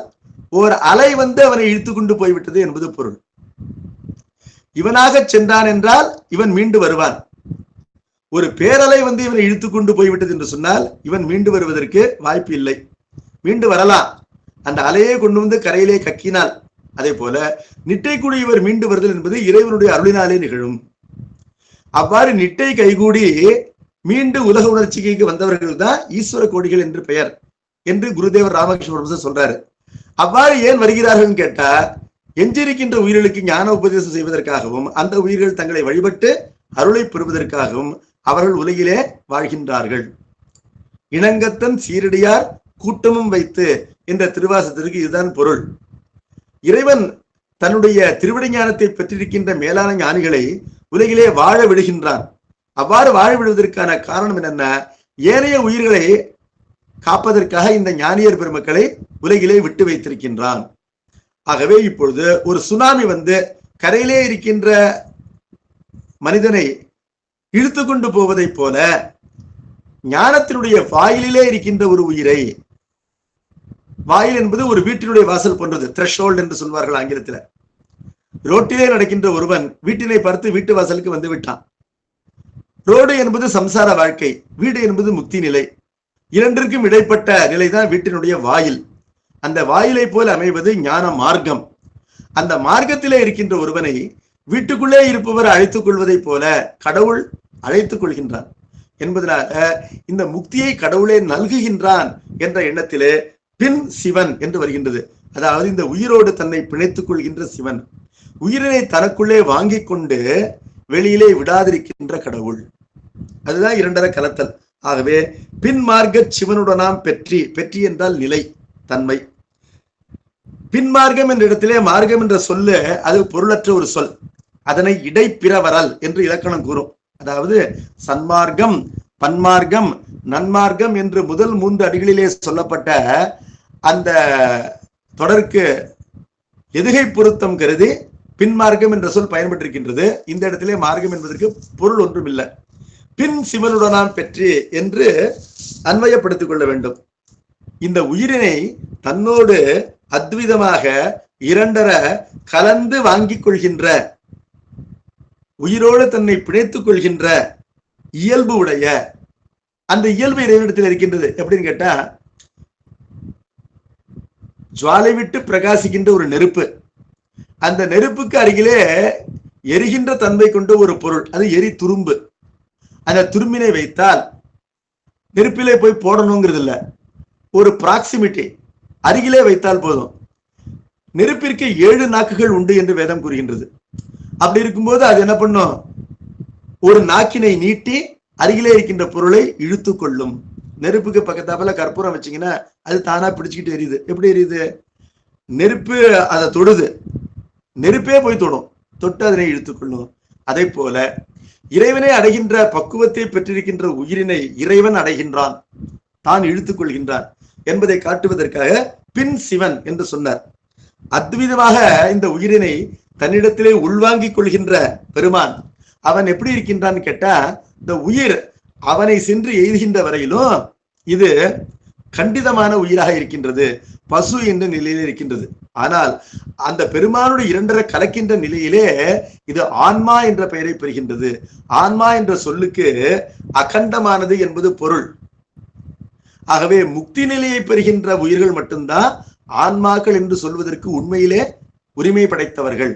ஒரு அலை வந்து அவனை இழுத்து கொண்டு போய்விட்டது என்பது பொருள். இவனாக சென்றான் என்றால் இவன் மீண்டு வருவான். ஒரு பேரலை வந்து இவனை இழுத்து கொண்டு போய்விட்டது என்று சொன்னால் இவன் மீண்டு வருவதற்கு வாய்ப்பு இல்லை. மீண்டு வரலாம், அந்த அலையை கொண்டு வந்து கரையிலே கக்கினால். அதே போல நிட்டை கூடி இவர் மீண்டு வருதல் என்பது இறைவனுடைய அருளினாலே நிகழும். அவ்வாறு நிட்டை கைகூடி மீண்டு உலக உணர்ச்சிக்கு வந்தவர்கள் தான் ஈஸ்வர கோடிகள் என்று பெயர் என்று குருதேவர் ராமகிருஷ்ண சொல்றாரு. அவ்வாறு ஏன் வருகிறார்கள் கேட்டா, எஞ்சிருக்கின்ற உயிர்களுக்கு ஞான உபதேசம் செய்வதற்காகவும் அந்த உயிர்கள் தங்களை வழிபட்டு அருளை பெறுவதற்காகவும் அவர்கள் உலகிலே வாழ்கின்றார்கள். இணங்கத்தன் சீரடியார் கூட்டமும் வைத்து என்ற திருவாசகத்திற்கு இதுதான் பொருள். இறைவன் தன்னுடைய திருவிடை ஞானத்தை பெற்றிருக்கின்ற மேலான ஞானிகளை உலகிலே வாழ விடுகின்றான். அவ்வாறு வாழ விடுவதற்கான காரணம் என்னன்னா, ஏனைய உயிர்களை காப்பதற்காக இந்த ஞானியர் பெருமக்களை உலகிலே விட்டு வைத்திருக்கின்றான். ஆகவே இப்பொழுது ஒரு சுனாமி வந்து கரையிலே இருக்கின்ற மனிதனை இழுத்து கொண்டு போவதை போல ஞானத்தினுடைய வாயிலே இருக்கின்ற ஒரு உயிரை, வாயில் என்பது ஒரு வீட்டினுடைய வாசல் போன்றது, த்ரெஷ்ஹோல்ட் என்று சொல்வார்கள் ஆங்கிலத்தில். ரோட்டிலே நடக்கின்ற ஒருவன் வீட்டினை பார்த்து வீட்டு வாசலுக்கு வந்து விட்டான். ரோடு என்பது சம்சார வாழ்க்கை, வீடு என்பது முக்தி நிலை. இரண்டிற்கும் இடைப்பட்ட நிலைதான் வீட்டினுடைய வாயில். அந்த வாயிலை போல அமைவது ஞான மார்க்கம். அந்த மார்க்கத்திலே இருக்கின்ற ஒருவனை வீட்டுக்குள்ளே இருப்பவர் அழைத்துக் கொள்வதை போல கடவுள் அழைத்துக் கொள்கின்றான் என்பதனால இந்த முக்தியை கடவுளே நல்குகின்றான் என்ற எண்ணத்திலே பின் சிவன் என்று வருகின்றது. அதாவது இந்த உயிரோடு தன்னை பிணைத்துக் கொள்கின்ற சிவன், உயிரினை தனக்குள்ளே வாங்கி கொண்டு வெளியிலே விடாதிருக்கின்ற கடவுள். அதுதான் இரண்டரை கலத்தல். ஆகவே பின்மார்க்க சிவனுடனாம் பெற்றி, பெற்றி என்றால் நிலை, தன்மை. பின்மார்க்கம் என்ற இடத்திலே மார்க்கம் என்ற சொல்லு அது பொருளற்ற ஒரு சொல். அதனை இடைப்பிறவரல் என்று இலக்கணம் கூறும். அதாவது சன்மார்க்கம், பன்மார்க்கம், நன்மார்க்கம் என்று முதல் 3 அடிகளிலே சொல்லப்பட்ட அந்த தொடருக்கு எதுகை பொருத்தம் கருதி பின்மார்க்கம் என்ற சொல் பயன்பட்டிருக்கின்றது. இந்த இடத்திலே மார்க்கம் என்பதற்கு பொருள் ஒன்றும் இல்லை. பின் சிவனுடனாம் பெற்றி என்று அன்வயப்படுத்திக் கொள்ள வேண்டும். இந்த உயிரினை தன்னோடு அத்விதமாக இரண்டரை கலந்து வாங்கிக் கொள்கின்ற, உயிரோடு தன்னை பிணைத்துக் கொள்கின்ற இயல்பு உடைய அந்த இயல்பு இறைவனிடத்தில் இருக்கின்றது. எப்படின்னு கேட்டா, ஜுவாலை விட்டு பிரகாசிக்கின்ற ஒரு நெருப்பு, அந்த நெருப்புக்கு அருகிலே எரிகின்ற தன்மை கொண்ட ஒரு பொருள், அது எரி துரும்பு. அந்த துரும்பினை வைத்தால் நெருப்பிலே போய் போடணுங்கிறது இல்லை, ஒரு ப்ராக்சிமிட்டி, அருகிலே வைத்தால் போதும். நெருப்பிற்கு 7 நாக்குகள் உண்டு என்று வேதம் கூறுகின்றது. அப்படி இருக்கும்போது அது என்ன பண்ணும்? ஒரு நாக்கினை நீட்டி அருகிலே இருக்கின்ற பொருளை இழுத்து கொள்ளும். நெருப்புக்கு பக்கத்தாப்புல கற்பூரம் வச்சீங்கன்னா அது தானா பிடிச்சுக்கிட்டு எரியுது. எப்படி எரியுது? நெருப்பு அதை தொடுது, நெருப்பே போய் தொடும், தொட்டு அதனை இழுத்துக்கொள்ளும். அதை போல இறைவனை அடைகின்ற பக்குவத்தை பெற்றிருக்கின்ற உயிரினை இறைவன் அடைகின்றான், தான் இழுத்துக் கொள்கின்றான் என்பதை காட்டுவதற்காக பின் சிவன் என்று சொன்னார். அத்விதமாக இந்த உயிரினை தன்னிடத்திலே உள்வாங்கிக் கொள்கின்ற பெருமான் அவன் எப்படி இருக்கின்றான்னு கேட்டா, இந்த உயிர் அவனை சென்று எய்துகின்ற வரையிலும் இது கண்டிதமான உயிராக இருக்கின்றது, பசு என்ற நிலையிலே இருக்கின்றது. ஆனால் அந்த பெருமானுடைய இரண்டரை கலக்கின்ற நிலையிலே இது ஆன்மா என்ற பெயரை பெறுகின்றது. ஆன்மா என்ற சொல்லுக்கு அகண்டமானது என்பது பொருள். ஆகவே முக்தி நிலையை பெறுகின்ற உயிர்கள் மட்டும்தான் ஆன்மாக்கள் என்று சொல்வதற்கு உண்மையிலே உரிமை படைத்தவர்கள்.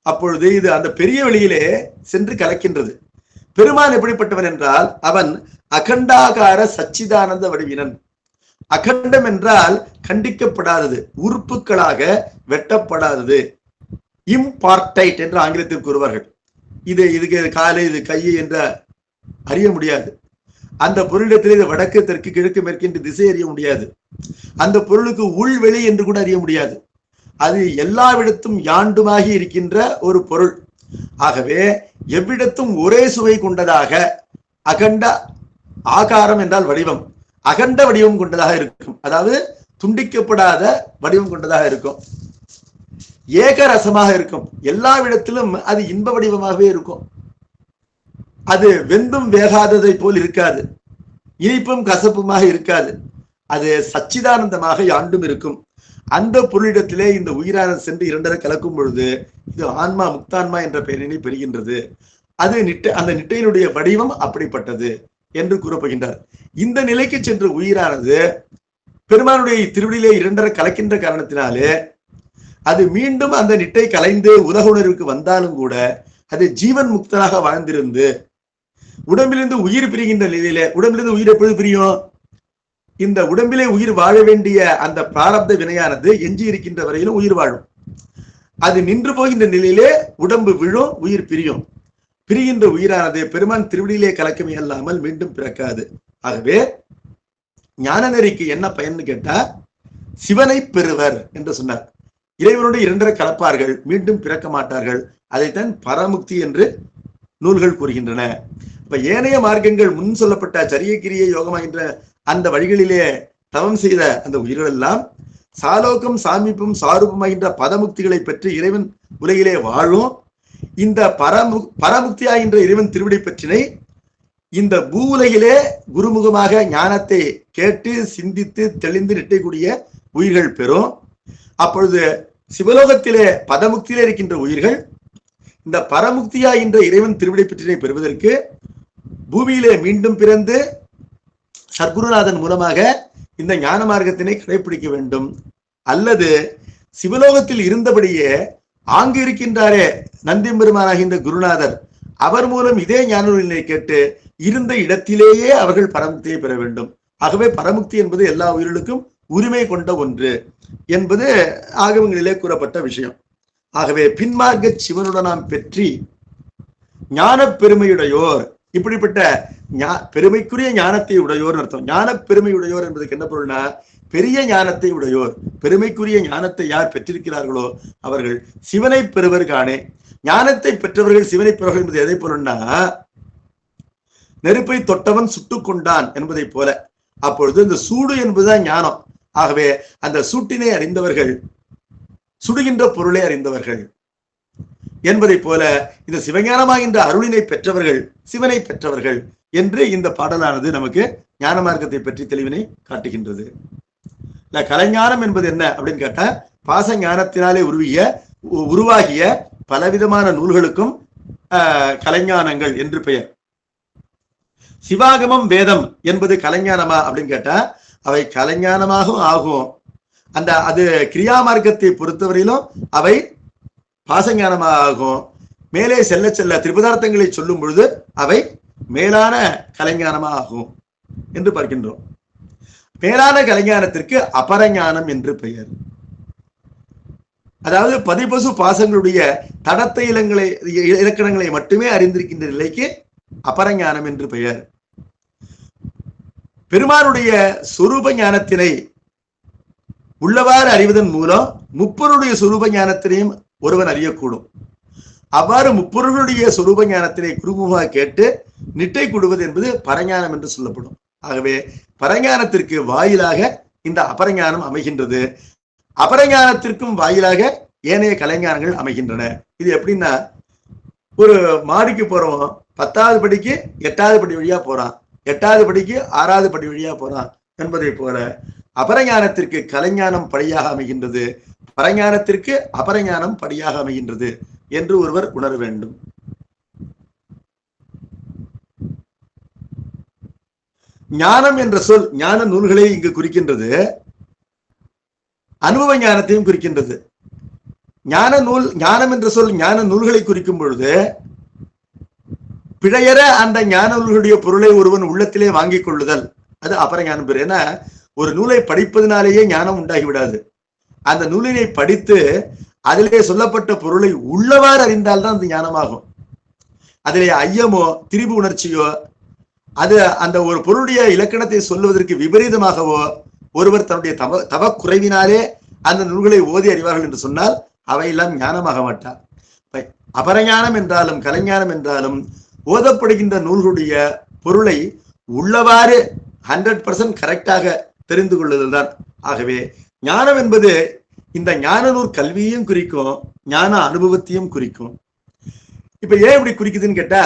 அப்பொழுது இது அந்த பெரிய வெளியிலே சென்று கலக்கின்றது. பெருமான் எப்படிப்பட்டவன் என்றால் அவன் அகண்டாகார சச்சிதானந்த வடிவினன். அகண்டம் என்றால் கண்டிக்கப்படாதது, உறுப்புகளாக வெட்டப்படாதது, இம்பார்டைட் என்று ஆங்கிலத்தில் கூறுவார்கள். இதுக்கு காலை, இது கையை என்று அறிய முடியாது. அந்த பொருளிடத்தில் இது வடக்கு தெற்கு கிழக்கு மேற்கு என்று திசை அறிய முடியாது. அந்த பொருளுக்கு உள்வெளி என்று கூட அறிய முடியாது. அது எல்லாவிடத்தும் யாண்டுமாகி இருக்கின்ற ஒரு பொருள். ஆகவே எவ்விடத்தும் ஒரே சுவை கொண்டதாக, அகண்ட ஆகாரம் என்றால் வடிவம், அகண்ட வடிவம் கொண்டதாக இருக்கும். அதாவது துண்டிக்கப்படாத வடிவம் கொண்டதாக இருக்கும். ஏக ரசமாக இருக்கும். எல்லாவிடத்திலும் அது இன்ப வடிவமாகவே இருக்கும். அது வெந்தும் வேகாததை போல் இருக்காது, இனிப்பும் கசப்புமாக இருக்காது. அது சச்சிதானந்தமாக யாண்டும் இருக்கும். அந்த பொருளிடத்திலே இந்த உயிரானது சென்று இரண்டரை கலக்கும் பொழுது இது ஆன்மா, முக்தான்மா என்ற பெயரினை பெறுகின்றது. அது அந்த நிட்டையினுடைய வடிவம் அப்படிப்பட்டது என்று கூறப்படுகின்றார். இந்த நிலைக்கு சென்று உயிரானது பெருமானுடைய திருவடியிலே இரண்டரை கலக்கின்ற காரணத்தினாலே அது மீண்டும் அந்த நிட்டை கலைந்து உலக உணர்வுக்கு வந்தாலும் கூட அது ஜீவன் முக்தனாக வாழ்ந்திருந்து உடம்பிலிருந்து உயிர் பிரிகின்ற நிலையில, உடம்பிலிருந்து உயிர் எப்பொழுது பிரியும்? இந்த உடம்பிலே உயிர் வாழ வேண்டிய அந்த பிராரப்த வினையானது எஞ்சி இருக்கின்ற வரையிலும் உயிர் வாழும். அது நின்று போகின்ற நிலையிலே உடம்பு விழும், உயிர் பிரியும். பிரிகின்ற உயிரானது பெருமான் திருவடியிலே கலக்கமே அல்லாமல் மீண்டும் பிறக்காது. ஆகவே ஞான நெறிக்கு என்ன பயன்னு கேட்டா, சிவனை பெறுவர் என்று சொன்னார். இறைவனுடைய இரண்டரை கலப்பார்கள், மீண்டும் பிறக்க மாட்டார்கள். அதைத்தான் பரமுக்தி என்று நூல்கள் கூறுகின்றன. இப்ப ஏனைய மார்க்கங்கள் முன் சொல்லப்பட்ட சரியக்கிரிய யோகமாகின்ற அந்த வழிகளிலே தவம் செய்த அந்த உயிர்கள் எல்லாம் சாலோகம் சாமீபம் சாரூபமாகின்ற பதமுக்திகளை பெற்று இறைவன் உலகிலே வாழும். இந்த பரமுக்தியாகின்ற இறைவன் திருவிடை பற்றினை இந்த பூ உலகிலே குருமுகமாக ஞானத்தை கேட்டு சிந்தித்து தெளிந்து நிட்டைக்கூடிய உயிர்கள் பெறும். அப்பொழுது சிவலோகத்திலே பதமுக்தியிலே இருக்கின்ற உயிர்கள் இந்த பரமுக்தியாகின்ற இறைவன் திருவிடை பற்றினை பெறுவதற்கு பூமியிலே மீண்டும் பிறந்து சத்குருநாதன் மூலமாக இந்த ஞான மார்க்கத்தினை கடைபிடிக்க வேண்டும். அல்லது சிவலோகத்தில் இருந்தபடியே ஆங்கு இருக்கின்றாரே நந்திம்பெருமானாகின்ற குருநாதர், அவர் மூலம் இதே ஞான நூலினை கேட்டு இருந்த இடத்திலேயே அவர்கள் பரமுக்தியை பெற வேண்டும். ஆகவே பரமுக்தி என்பது எல்லா உயிர்களுக்கும் உரிமை கொண்ட ஒன்று என்பது ஆகவங்களிலே கூறப்பட்ட விஷயம். ஆகவே பின்மார்க்க சிவனுடனாம் பெற்றி ஞான பெருமையுடையோர், இப்படிப்பட்ட பெருமைக்குரிய ஞானத்தை உடையோர் அர்த்தம். ஞான பெருமையுடையோர் என்பதுக்கு என்ன பொருள்னா, பெரிய ஞானத்தை உடையோர். பெருமைக்குரிய ஞானத்தை யார் பெற்றிருக்கிறார்களோ அவர்கள் சிவனை பெறுவர் காணே. ஞானத்தை பெற்றவர்கள் சிவனை பெறுவர்கள் என்பது எதை பொருள்னா, நெருப்பை தொட்டவன் சுட்டு கொண்டான் என்பதை போல. அப்பொழுது இந்த சூடு என்பதுதான் ஞானம். ஆகவே அந்த சூட்டினை அறிந்தவர்கள் சுடுகின்ற பொருளை அறிந்தவர்கள் என்பதை போல இந்த சிவஞானமாகின்ற அருளினை பெற்றவர்கள் சிவனை பெற்றவர்கள் என்று இந்த பாடலானது நமக்கு ஞான மார்க்கத்தை பற்றி தெளிவினை காட்டுகின்றது. கலைஞானம் என்பது என்ன அப்படின்னு கேட்டா, பாச ஞானத்தினாலே உருவாகிய பலவிதமான நூல்களுக்கும் கலைஞானங்கள் என்று பெயர். சிவாகமம் வேதம் என்பது கலைஞானமா அப்படின்னு கேட்டா, அவை கலைஞானமாகவும் ஆகும். அது கிரியா மார்க்கத்தை பொறுத்தவரையிலும் அவை பாசஞானமாக ஆகும். மேலே செல்ல செல்ல திரிபதார்த்தங்களை சொல்லும் பொழுது அவை மேலான கலைஞானமாக ஆகும் என்று பார்க்கின்றோம். மேலான கலைஞானத்திற்கு அபரஞானம் என்று பெயர். அதாவது பதிபசு பாசங்களுடைய தடத்த இலக்கணங்களை மட்டுமே அறிந்திருக்கின்ற நிலைக்கு அபரஞானம் என்று பெயர். பெருமானுடைய சொரூப ஞானத்தினை உள்ளவாறு அறிவதன் மூலம் முப்பொருளுடைய சொரூப ஞானத்தினையும் ஒருவன் அறியக்கூடும். அவ்வாறு முப்பொருளுடைய சொரூப ஞானத்தினை குருமுகமாக கேட்டு நிட்டை கூடுவது என்பது பரஞானம் என்று சொல்லப்படும். ஆகவே பரஞானத்திற்கு வாயிலாக இந்த அபரஞானம் அமைகின்றது. அபரஞானத்திற்கும் வாயிலாக ஏனைய கலைஞானங்கள் அமைகின்றன. இது எப்படின்னா, ஒரு மாடிக்கு போறவன் 10வது படிக்கு 8வது படி வழியா போறான், 8வது படிக்கு 6வது படி வழியா போறான் என்பதை போல அபரஞானத்திற்கு கலைஞானம் படியாக அமைகின்றது, பரஞானத்திற்கு அபரஞானம் படியாக அமைகின்றது என்று ஒருவர் உணர வேண்டும். ஞானம் என்ற சொல் ஞான நூல்களை இங்கு குறிக்கின்றது, அனுபவ ஞானத்தையும் குறிக்கின்றது. ஞானம் என்ற சொல் ஞான நூல்களை குறிக்கும் பொழுது பிழையற அந்த ஞான நூல்களுடைய பொருளை ஒருவன் உள்ளத்திலே வாங்கிக் கொள்ளுதல், அது அபரஞானம் பெரு. ஏன்னா ஒரு நூலை படிப்பதனாலேயே ஞானம் உண்டாகிவிடாது. அந்த நூலினை படித்து அதிலே சொல்லப்பட்ட பொருளை உள்ளவாறு அறிந்தால்தான் அந்த ஞானமாகும். அதிலே ஐயமோ திரிபு உணர்ச்சியோ அது அந்த ஒரு பொருளுடைய இலக்கணத்தை சொல்லுவதற்கு விபரீதமாகவோ ஒருவர் தன்னுடைய தவ குறைவினாலே அந்த நூல்களை ஓதி அறிவார்கள் என்று சொன்னால் அவையெல்லாம் ஞானமாக மாட்டார். அபரஞானம் என்றாலும் கலைஞானம் என்றாலும் ஓதப்படுகின்ற நூல்களுடைய பொருளை உள்ளவாறு 100% கரெக்டாக தெரிந்து கொள்ளுதல் தான். ஆகவே ஞானம் என்பது இந்த ஞான நூல் கல்வியையும் குறிக்கும், ஞான அனுபவத்தையும் குறிக்கும். இப்ப ஏன் இப்படி குறிக்குதுன்னு கேட்டா,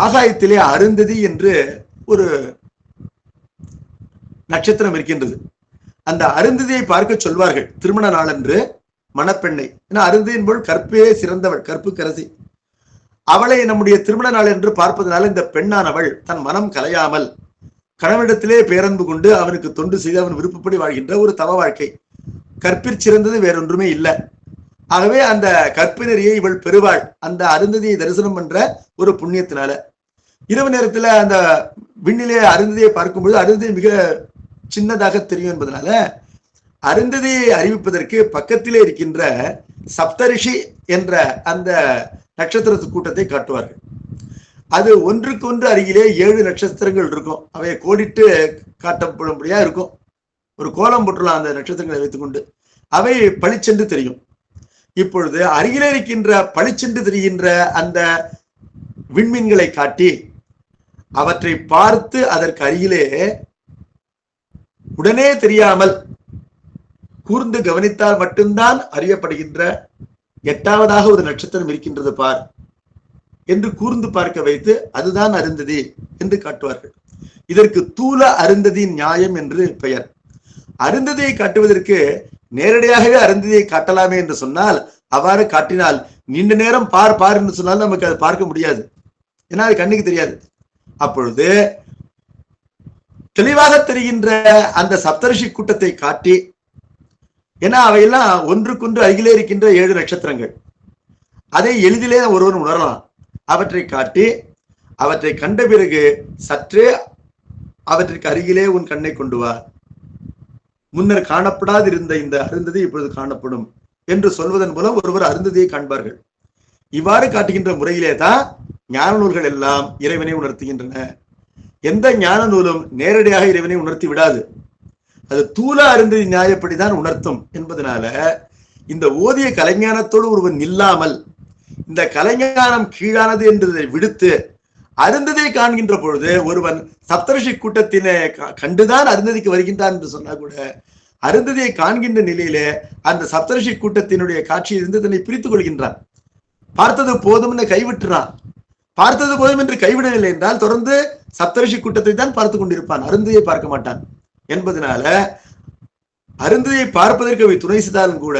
ஆகாயத்திலே அருந்ததி என்று ஒரு நட்சத்திரம் இருக்கின்றது. அந்த அருந்ததியை பார்க்க சொல்வார்கள் திருமண நாளன்று மணப்பெண்ணை. ஏன்னா அருந்ததியின் போல் கற்பே சிறந்தவள், கற்பு கரசி. அவளை நம்முடைய திருமண நாள் என்று பார்ப்பதனால இந்த பெண்ணானவள் தன் மனம் கலையாமல் கணவனிடத்திலே பேரன்பு கொண்டு அவனுக்கு தொண்டு செய்து அவன் விருப்பப்படி வாழ்கின்ற ஒரு தவ வாழ்க்கை. கற்பிற் சிறந்தது வேறொன்றுமே இல்லை. ஆகவே அந்த கற்பினரியை இவள் பெறுவாள் அந்த அருந்ததியை தரிசனம் பண்ற ஒரு புண்ணியத்தினால. இரவு நேரத்துல அந்த விண்ணிலே அருந்ததியை பார்க்கும்போது அருந்ததி மிக சின்னதாக தெரியும் என்பதனால அருந்ததியை அறிவிப்பதற்கு பக்கத்திலே இருக்கின்ற சப்தரிஷி என்ற அந்த நட்சத்திர கூட்டத்தை காட்டுவார்கள். அது ஒன்றுக்கு ஒன்று அருகிலே 7 நட்சத்திரங்கள் இருக்கும். அவை கோடிட்டு காட்டப்படும்படியா இருக்கும். ஒரு கோலம் போட்டுலாம் அந்த நட்சத்திரங்களை வைத்துக்கொண்டு அவை பளிச்சென்று தெரியும். இப்பொழுது அருகிலே இருக்கின்ற பளிச்சென்று தெரிகின்ற அந்த விண்மீன்களை காட்டி அவற்றை பார்த்து அதற்கு அருகிலே உடனே தெரியாமல் கூர்ந்து கவனித்தால் மட்டும்தான் அறியப்படுகின்ற 8வதாக ஒரு நட்சத்திரம் இருக்கின்றது பார் என்று கூர்ந்து பார்க்க வைத்து அதுதான் அருந்ததி என்று காட்டுவார்கள். இதற்கு தூல அருந்ததியின் நியாயம் என்று பெயர். அருந்ததியை காட்டுவதற்கு நேரடியாகவே அருந்ததியை காட்டலாமே என்று சொன்னால், அவ்வாறு காட்டினால் நீண்ட நேரம் பார் பார் என்று சொன்னால் நமக்கு அதை பார்க்க முடியாது. ஏன்னா அது கண்ணுக்கு தெரியாது. அப்பொழுது தெளிவாக தெரிகின்ற அந்த சப்தரிஷி கூட்டத்தை காட்டி, ஏன்னா அவையெல்லாம் ஒன்றுக்கொன்று அருகிலே இருக்கின்ற 7 நட்சத்திரங்கள், அதை எளிதிலே ஒருவன் உணரலாம். அவற்றை காட்டி அவற்றை கண்ட பிறகு சற்றே அவற்றிற்கு அருகிலே உன் கண்ணை கொண்டு வா, முன்னர் காணப்படாது இருந்த இந்த அருந்ததி இப்பொழுது காணப்படும் என்று சொல்வதன் மூலம் ஒருவர் அருந்ததியை காண்பார்கள். இவ்வாறு காட்டுகின்ற முறையிலே தான் ஞான நூல்கள் எல்லாம் இறைவனை உணர்த்துகின்றன. எந்த ஞான நூலும் நேரடியாக இறைவனை உணர்த்தி விடாது. அது தூல அருந்ததி நியாயப்படிதான் உணர்த்தும் என்பதனால இந்த ஓதிய கலைஞானத்தோடு ஒருவன் நில்லாமல் இந்த கலைஞானம் கீழானது என்றதை விடுத்து அருந்ததியை காண்கின்ற பொழுது ஒருவன் சப்தரிஷி கூட்டத்தினை கண்டுதான் அருந்ததிக்கு வருகின்றான் என்று சொன்னா கூட அருந்ததியை காண்கின்ற நிலையிலே அந்த சப்தரிஷி கூட்டத்தினுடைய காட்சியிலிருந்து தன்னை பிரித்துக் கொள்கின்றான். பார்த்தது போதும் என்று கைவிட்டுறான். பார்த்தது போதும் என்று கைவிடவில்லை என்றால் தொடர்ந்து சப்தரிஷி கூட்டத்தை தான் பார்த்து கொண்டிருப்பான், அருந்ததியை பார்க்க மாட்டான் என்பதனால அருந்ததியை பார்ப்பதற்கு அவை துணை செய்தாலும் கூட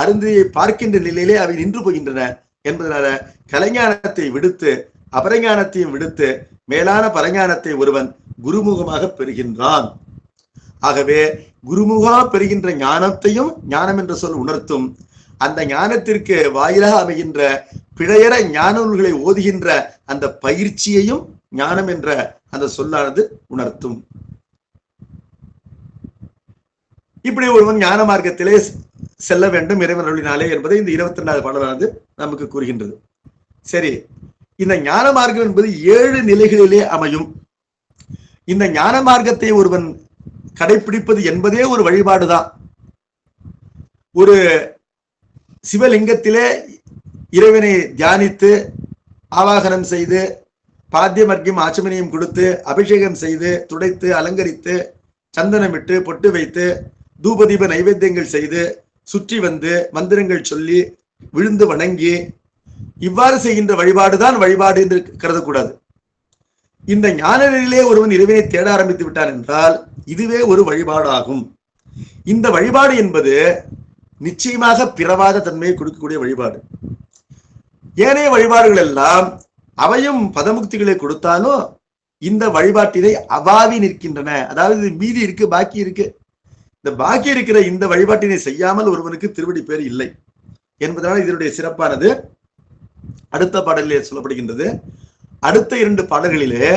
அருந்ததியை பார்க்கின்ற நிலையிலே அவை நின்று போகின்றன என்பதனால கலைஞானத்தை விடுத்து அபரஞானத்தையும் விடுத்து மேலான பரஞானத்தை ஒருவன் குருமுகமாக பெறுகின்றான். ஆகவே குருமுகமாக பெறுகின்ற ஞானத்தையும் ஞானம் என்ற சொல் உணர்த்தும். அந்த ஞானத்திற்கு வாயிலாக அமைகின்ற பிழையற ஞான நூல்களை ஓதுகின்ற அந்த பயிற்சியையும் ஞானம் என்ற அந்த சொல்லானது உணர்த்தும். இப்படி ஒருவன் ஞான மார்க்கத்திலே செல்ல வேண்டும் இறைவன் அருளினாலே என்பதை இந்த 22வது பாடலானது நமக்கு கூறுகின்றது. சரி, இந்த ஞான மார்க்கம் என்பது 7 நிலைகளிலே அமையும். இந்த ஞான மார்க்கத்தை ஒருவன் கடைபிடிப்பது என்பதே ஒரு வழிபாடுதான். ஒரு சிவலிங்கத்திலே இறைவனை தியானித்து ஆவாகனம் செய்து பாத்தியமர்க்கியம் ஆச்சமனியம் கொடுத்து அபிஷேகம் செய்து துடைத்து அலங்கரித்து சந்தனமிட்டு பொட்டு வைத்து தூபதீப நைவேத்தியங்கள் செய்து சுற்றி வந்து மந்திரங்கள் சொல்லி விழுந்து வணங்கி இவ்வாறு செய்கின்ற வழிபாடுதான் வழிபாடு என்று கருதக்கூடாது. இந்த ஞான நிலையிலே ஒருவன் இறைவனை தேட ஆரம்பித்து விட்டான் என்றால் இதுவே ஒரு வழிபாடாகும். இந்த வழிபாடு என்பது நிச்சயமாக பிறவாத தன்மையை கொடுக்கக்கூடிய வழிபாடு. ஏனைய வழிபாடுகள் எல்லாம் அவையும் பதமுக்திகளை கொடுத்தாலும் இந்த வழிபாட்டினை அவாவி நிற்கின்றன. அதாவது மீதி இருக்கு, பாக்கி இருக்கு. இந்த பாக்கி இருக்கிற இந்த வழிபாட்டினை செய்யாமல் ஒருவனுக்கு திருவடி பேர் இல்லை என்பதனால் இதனுடைய சிறப்பானது அடுத்த பாடலிலே சொல்லப்படுகின்றது. அடுத்த 2 பாடல்களிலே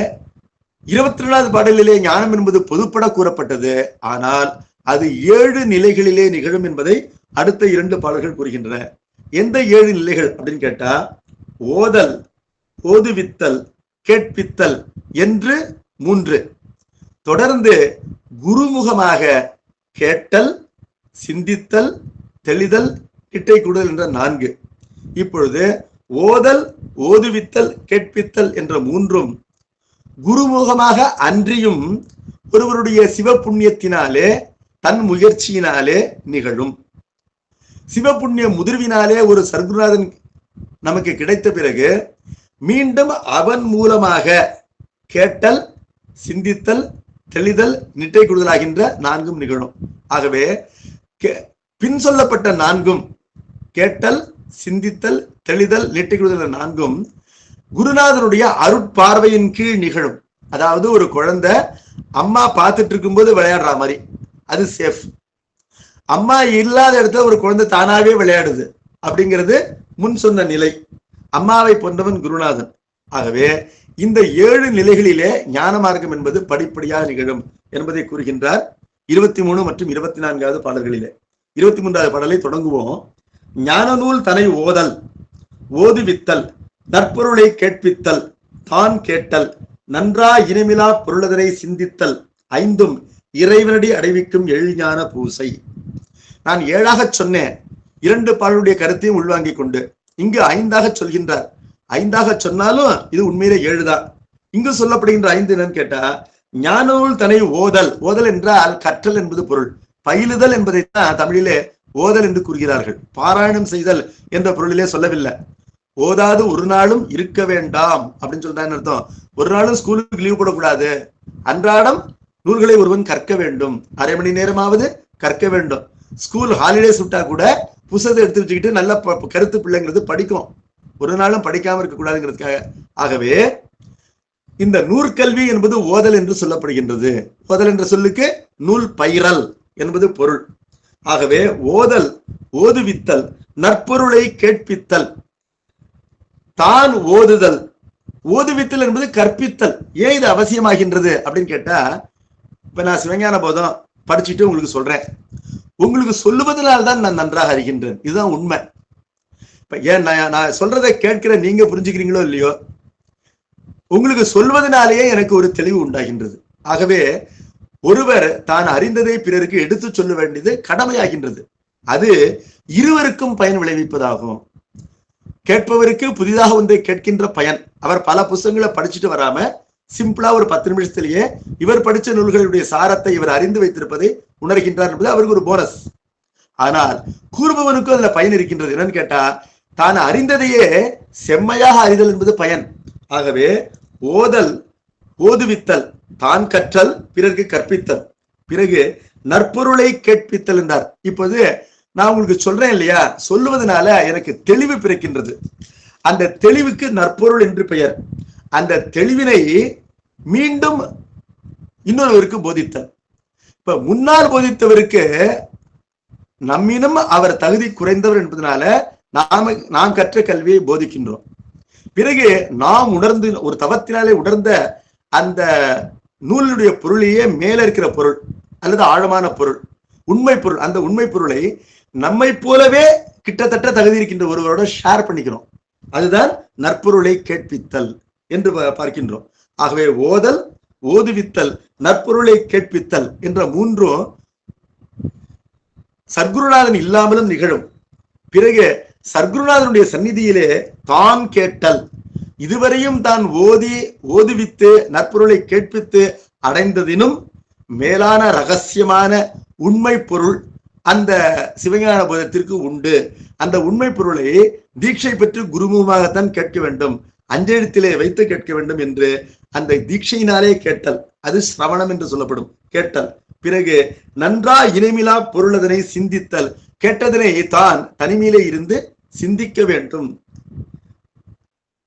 22வது பாடலிலே ஞானம் என்பது பொதுப்பட கூறப்பட்டது. ஆனால் அது 7 நிலைகளிலே நிகழும் என்பதை அடுத்த 2 பாடல்கள் கூறுகின்றன. எந்த 7 நிலைகள் அப்படின்னு கேட்டா, ஓதல், ஓதுவித்தல், கேட்பித்தல் என்று 3, தொடர்ந்து குருமுகமாக கேட்டல், சிந்தித்தல், தெளிதல், கிட்டை கூடுதல் என்ற 4. இப்பொழுது ஓதல், ஓதுவித்தல், கேட்பித்தல் என்ற 3ம் குருமுகமாக அன்றியும் ஒருவருடைய சிவ புண்ணியத்தினாலே தன் முயற்சியினாலே நிகழும். சிவபுண்ணிய முதிர்வினாலே ஒரு சர்க்குருநாதன் நமக்கு கிடைத்த பிறகு மீண்டும் அவன் மூலமாக கேட்டல், சிந்தித்தல், தெளிதல், நிட்டை கூடுதலாகின்ற 4ம் நிகழும். ஆகவே பின் சொல்லப்பட்ட 4ம் கேட்டல், சிந்தித்தல், தெளிதல், நிட்டை கூடுதல் 4ம் குருநாதனுடைய அருட்பார்வையின் கீழ் நிகழும். அதாவது ஒரு குழந்தை அம்மா பார்த்துட்டு இருக்கும்போது விளையாடுற மாதிரி, அது சேஃப். அம்மா இல்லாத இடத்துல ஒரு குழந்தை தானாவே விளையாடுது அப்படிங்கிறது முன் சொன்ன நிலை. அம்மாவை போன்றவன் குருநாதன். ஆகவே இந்த 7 நிலைகளிலே ஞான மார்க்கம் என்பது படிப்படியாக நிகழும் என்பதை கூறுகின்றார் 23 மற்றும் 24வது பாடல்களிலே. 23வது பாடலை தொடங்குவோம். ஞான நூல் தனை ஓதல், ஓதுவித்தல், நற்பொருளை கேட்பித்தல், தான் கேட்டல், நன்றா இனமிலா பொருளதனை சிந்தித்தல், 5ம் இறைவனடி அடைவிக்கும் எழில்ஞான பூசை. நான் 7ஆக சொன்னேன். 2 பாடலுடைய கருத்தையும் உள்வாங்கிக் கொண்டு இங்கு 5ஆக சொல்கின்றார். 5ஆக சொன்னாலும் இது உண்மையிலே 7 தான். இங்கு சொல்லப்படுகின்ற 5 என்னன்னு கேட்டா, ஞான நூல் தனை ஓதல். ஓதல் என்றால் கற்றல் என்பது பொருள். பயிலுதல் என்பதைத்தான் தமிழிலே ஓதல் என்று கூறுகிறார்கள். பாராயணம் செய்தல் என்ற பொருளிலே சொல்லவில்லை. ஓதாது ஒரு நாளும் இருக்க வேண்டாம் அப்படின்னு சொல்றான்னு அர்த்தம். ஒரு நாளும் ஸ்கூலுக்கு லீவ் போடக்கூடாது. அன்றாடம் நூல்களை ஒருவன் கற்க வேண்டும். அரை மணி நேரமாவது கற்க வேண்டும். ஸ்கூல் ஹாலிடேஸ் விட்டா கூட புத்தகத்தை எடுத்து வச்சுக்கிட்டு நல்ல கருத்து பிள்ளைங்கிறது படிக்கும். ஒரு நாளும் படிக்காம இருக்கக்கூடாதுங்கிறதுக்காக. ஆகவே இந்த நூற்கல்வி என்பது ஓதல் என்று சொல்லப்படுகின்றது. ஓதல் என்ற சொல்லுக்கு நூல் பயிரல் என்பது பொருள். ஆகவே ஓதல், ஓதுவித்தல், நற்பொருளை கேட்பித்தல், தான் ஓதுதல். ஓதுவித்தல் என்பது கற்பித்தல். ஏன் இது அவசியமாகின்றது அப்படின்னு கேட்டா, இப்ப நான் சிவஞான போதம் படிச்சுட்டு உங்களுக்கு சொல்றேன். உங்களுக்கு சொல்லுவதனால்தான் நான் நன்றாக அறிகின்றேன். இதுதான் உண்மை. இப்ப ஏன் நான் சொல்றதை கேட்கிற நீங்க புரிஞ்சுக்கிறீங்களோ இல்லையோ, உங்களுக்கு சொல்வதனாலேயே எனக்கு ஒரு தெளிவு உண்டாகின்றது. ஆகவே ஒருவர் தான் அறிந்ததை பிறருக்கு எடுத்து சொல்ல வேண்டியது கடமையாகின்றது. அது இருவருக்கும் பயன் விளைவிப்பதாகும். கேட்பவருக்கு புதிதாக ஒன்றை கேட்கின்ற பயன். அவர் பல புத்தகங்களை படிச்சுட்டு வராம சிம்பிளா ஒரு 10 நிமிஷத்திலேயே இவர் படிச்ச நூல்களுடைய சாரத்தை இவர் அறிந்து வைத்திருப்பதை உணர்கின்றார் என்பது அவருக்கு ஒரு போனஸ். ஆனால் கூறுபவனுக்கும் அதுல பயன் இருக்கின்றது. என்னன்னு கேட்டா, தான் அறிந்ததையே செம்மையாக அறிதல் என்பது பயன். ஆகவே ஓதல், ஓதுவித்தல், தான் கற்றல், பிறருக்கு கற்பித்தல், பிறகு நற்பொருளை கேட்பித்தல் என்றார். இப்போது நான் உங்களுக்கு சொல்றேன் இல்லையா, சொல்லுவதனால எனக்கு தெளிவு பிறக்கின்றது. அந்த தெளிவுக்கு நற்பொருள் என்று பெயர். அந்த தெளிவினை மீண்டும் இன்னொருவருக்கு போதித்தல். இப்ப முன்னால் போதித்தவருக்கு நம்மினும் அவர் தகுதி குறைந்தவர் என்பதனால நாம் கற்ற கல்வியை போதிக்கின்றோம். பிறகு நாம் உணர்ந்து ஒரு தவத்தினாலே உணர்ந்த அந்த நூலினுடைய பொருளையே மேல இருக்கிற பொருள் அல்லது ஆழமான பொருள் உண்மை பொருள். அந்த உண்மை பொருளை நம்மை போலவே கிட்டத்தட்ட தகுதி இருக்கின்ற ஒருவரோட ஷேர் பண்ணிக்கிறோம். அதுதான் நற்பொருளை கேட்பித்தல் என்று பார்க்கின்றோம். ஆகவே ஓதல், ஓதுவித்தல், நற்பொருளை கேட்பித்தல் என்ற மூன்றும் சர்க்குருநாதன் இல்லாமலும் நிகழும். பிறகு சர்க்குருநாதனுடைய சந்நிதியிலே தான் கேட்டல், இதுவரையும் தான் ஓதுவித்து நற்பொருளை கேட்பித்து அடைந்ததினும் மேலான ரகசியமான உண்மை பொருள் அந்த சிவஞான போதத்திற்கு உண்டு. அந்த உண்மை பொருளை தீட்சை பெற்று குருமுகமாகத்தான் கேட்க வேண்டும், அஞ்செழுத்திலே வைத்து கேட்க வேண்டும் என்று அந்த தீட்சையினாலே கேட்டல், அது சிரவணம் என்று சொல்லப்படும் கேட்டல். பிறகு நன்றா இணைமிலா பொருளதனை சிந்தித்தல், கேட்டதனை தான் தனிமையிலே இருந்து சிந்திக்க வேண்டும்,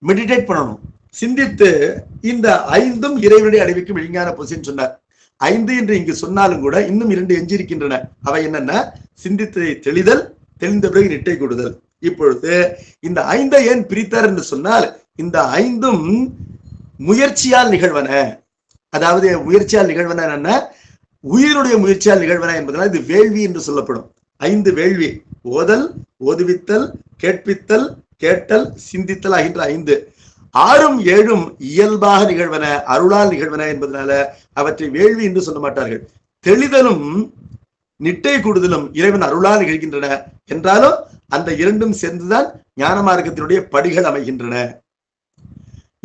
மெடிடேட் பண்ணணும், சிந்தித்து இந்த ஐந்தும் இறைவனுடைய அறிவிக்கும் விஞ்ஞான பொசின்னு சொன்னார். 5 என்று இங்கு சொன்னாலும் கூட இன்னும் 2 எஞ்சிருக்கின்றன. அவை என்னன்னா, சிந்தித்ததை தெளிதல், தெளிந்த பிறகு நிட்டை கொடுதல். இப்பொழுது இந்த 5 ஏன் பிரித்தார் என்று சொன்னால், இந்த 5ம் முயற்சியால் நிகழ்வன. அதாவது முயற்சியால் நிகழ்வன என்ன, உயிருடைய முயற்சியால் நிகழ்வன என்பதனால் இது வேள்வி என்று சொல்லப்படும். 5 வேள்வி: ஓதல், ஓதுவித்தல், கேட்பித்தல், கேட்டல், சிந்தித்தல் ஆகின்ற 5. 6ம் 7ம் இயல்பாக நிகழ்வன, அருளால் நிகழ்வன என்பதனால அவற்றை வேள்வி என்று சொல்ல மாட்டார்கள். தெளிதலும் நிட்டை கூடுதலும் இறைவன் அருளால் நிகழ்கின்றன என்றாலும் அந்த இரண்டும் சேர்ந்துதான் ஞான மார்க்கத்தினுடைய படிகள் அமைகின்றன.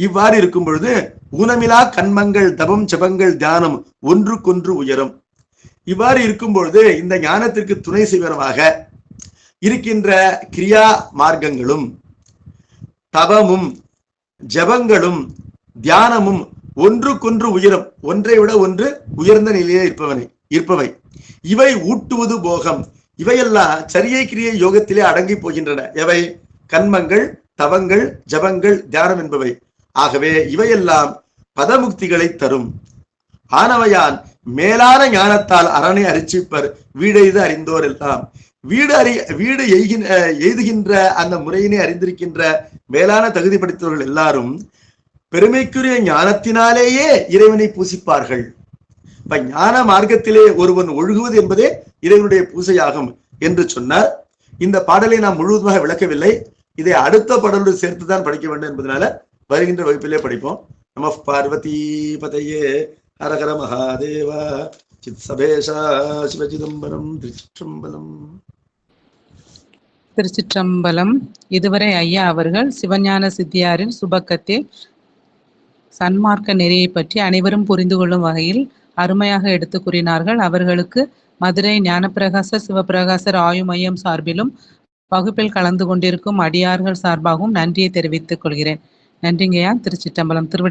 இவ்வாறு இருக்கும் பொழுது ஊனமிலா கண்மங்கள், தபம், ஜபங்கள், தியானம் ஒன்றுக்கொன்று உயரும். இவ்வாறு இருக்கும் பொழுது இந்த ஞானத்திற்கு துணை செய்வனமாக இருக்கின்ற கிரியா மார்க்கங்களும் தவமும் ஜபங்களும் தியானமும் ஒன்றுக்கொன்று உயரும், ஒன்றை விட ஒன்று உயர்ந்த நிலையிலே இருப்பவை. இவை ஊட்டுவது போகம். இவையெல்லாம் சரியை கிரியை யோகத்திலே அடங்கி போகின்றன. எவை? கண்மங்கள், தவங்கள், ஜபங்கள், தியானம் என்பவை. ஆகவே இவையெல்லாம் பதமுக்திகளை தரும். ஆனவையான் மேலான ஞானத்தால் அரணை அரிச்சிப்பர் வீடெய்து அறிந்தோர் எல்லாம். வீடு எய்துகின்ற அந்த முறையினை அறிந்திருக்கின்ற மேலான தகுதி படைத்தவர்கள் எல்லாரும் பெருமைக்குரிய ஞானத்தினாலேயே இறைவனை பூசிப்பார்கள். இப்ப ஞான மார்க்கத்திலே ஒருவன் ஒழுகுவது என்பதே இறைவனுடைய பூசையாகும் என்று சொன்னார். இந்த பாடலை நாம் முழுவதுமாக விளக்கவில்லை, இதை அடுத்த பாடலோடு சேர்த்துதான் படிக்க வேண்டும் என்பதனால வருகின்ற வகுப்பிலே படிப்போம். நம பார்வதி பதையே ஹரஹர மகாதேவா சித் சபேஷா சிவசிதம்பரம். திருச்சிற்றம்பலம். திருச்சிற்றம்பலம். இதுவரை ஐயா அவர்கள் சிவஞான சித்தியாரின் சுபக்கத்தில் சன்மார்க்க நெறியை பற்றி அனைவரும் புரிந்து கொள்ளும் வகையில் அருமையாக எடுத்து கூறினார்கள். அவர்களுக்கு மதுரை ஞானப்பிரகாசர் சிவபிரகாசர் ஆய்வு மையம் சார்பிலும் வகுப்பில் கலந்து கொண்டிருக்கும் அடியார்கள் சார்பாகவும் நன்றியை தெரிவித்துக் கொள்கிறேன். நன்றிங்கய்யா. திருச்சிற்றம்பலம். திருவடி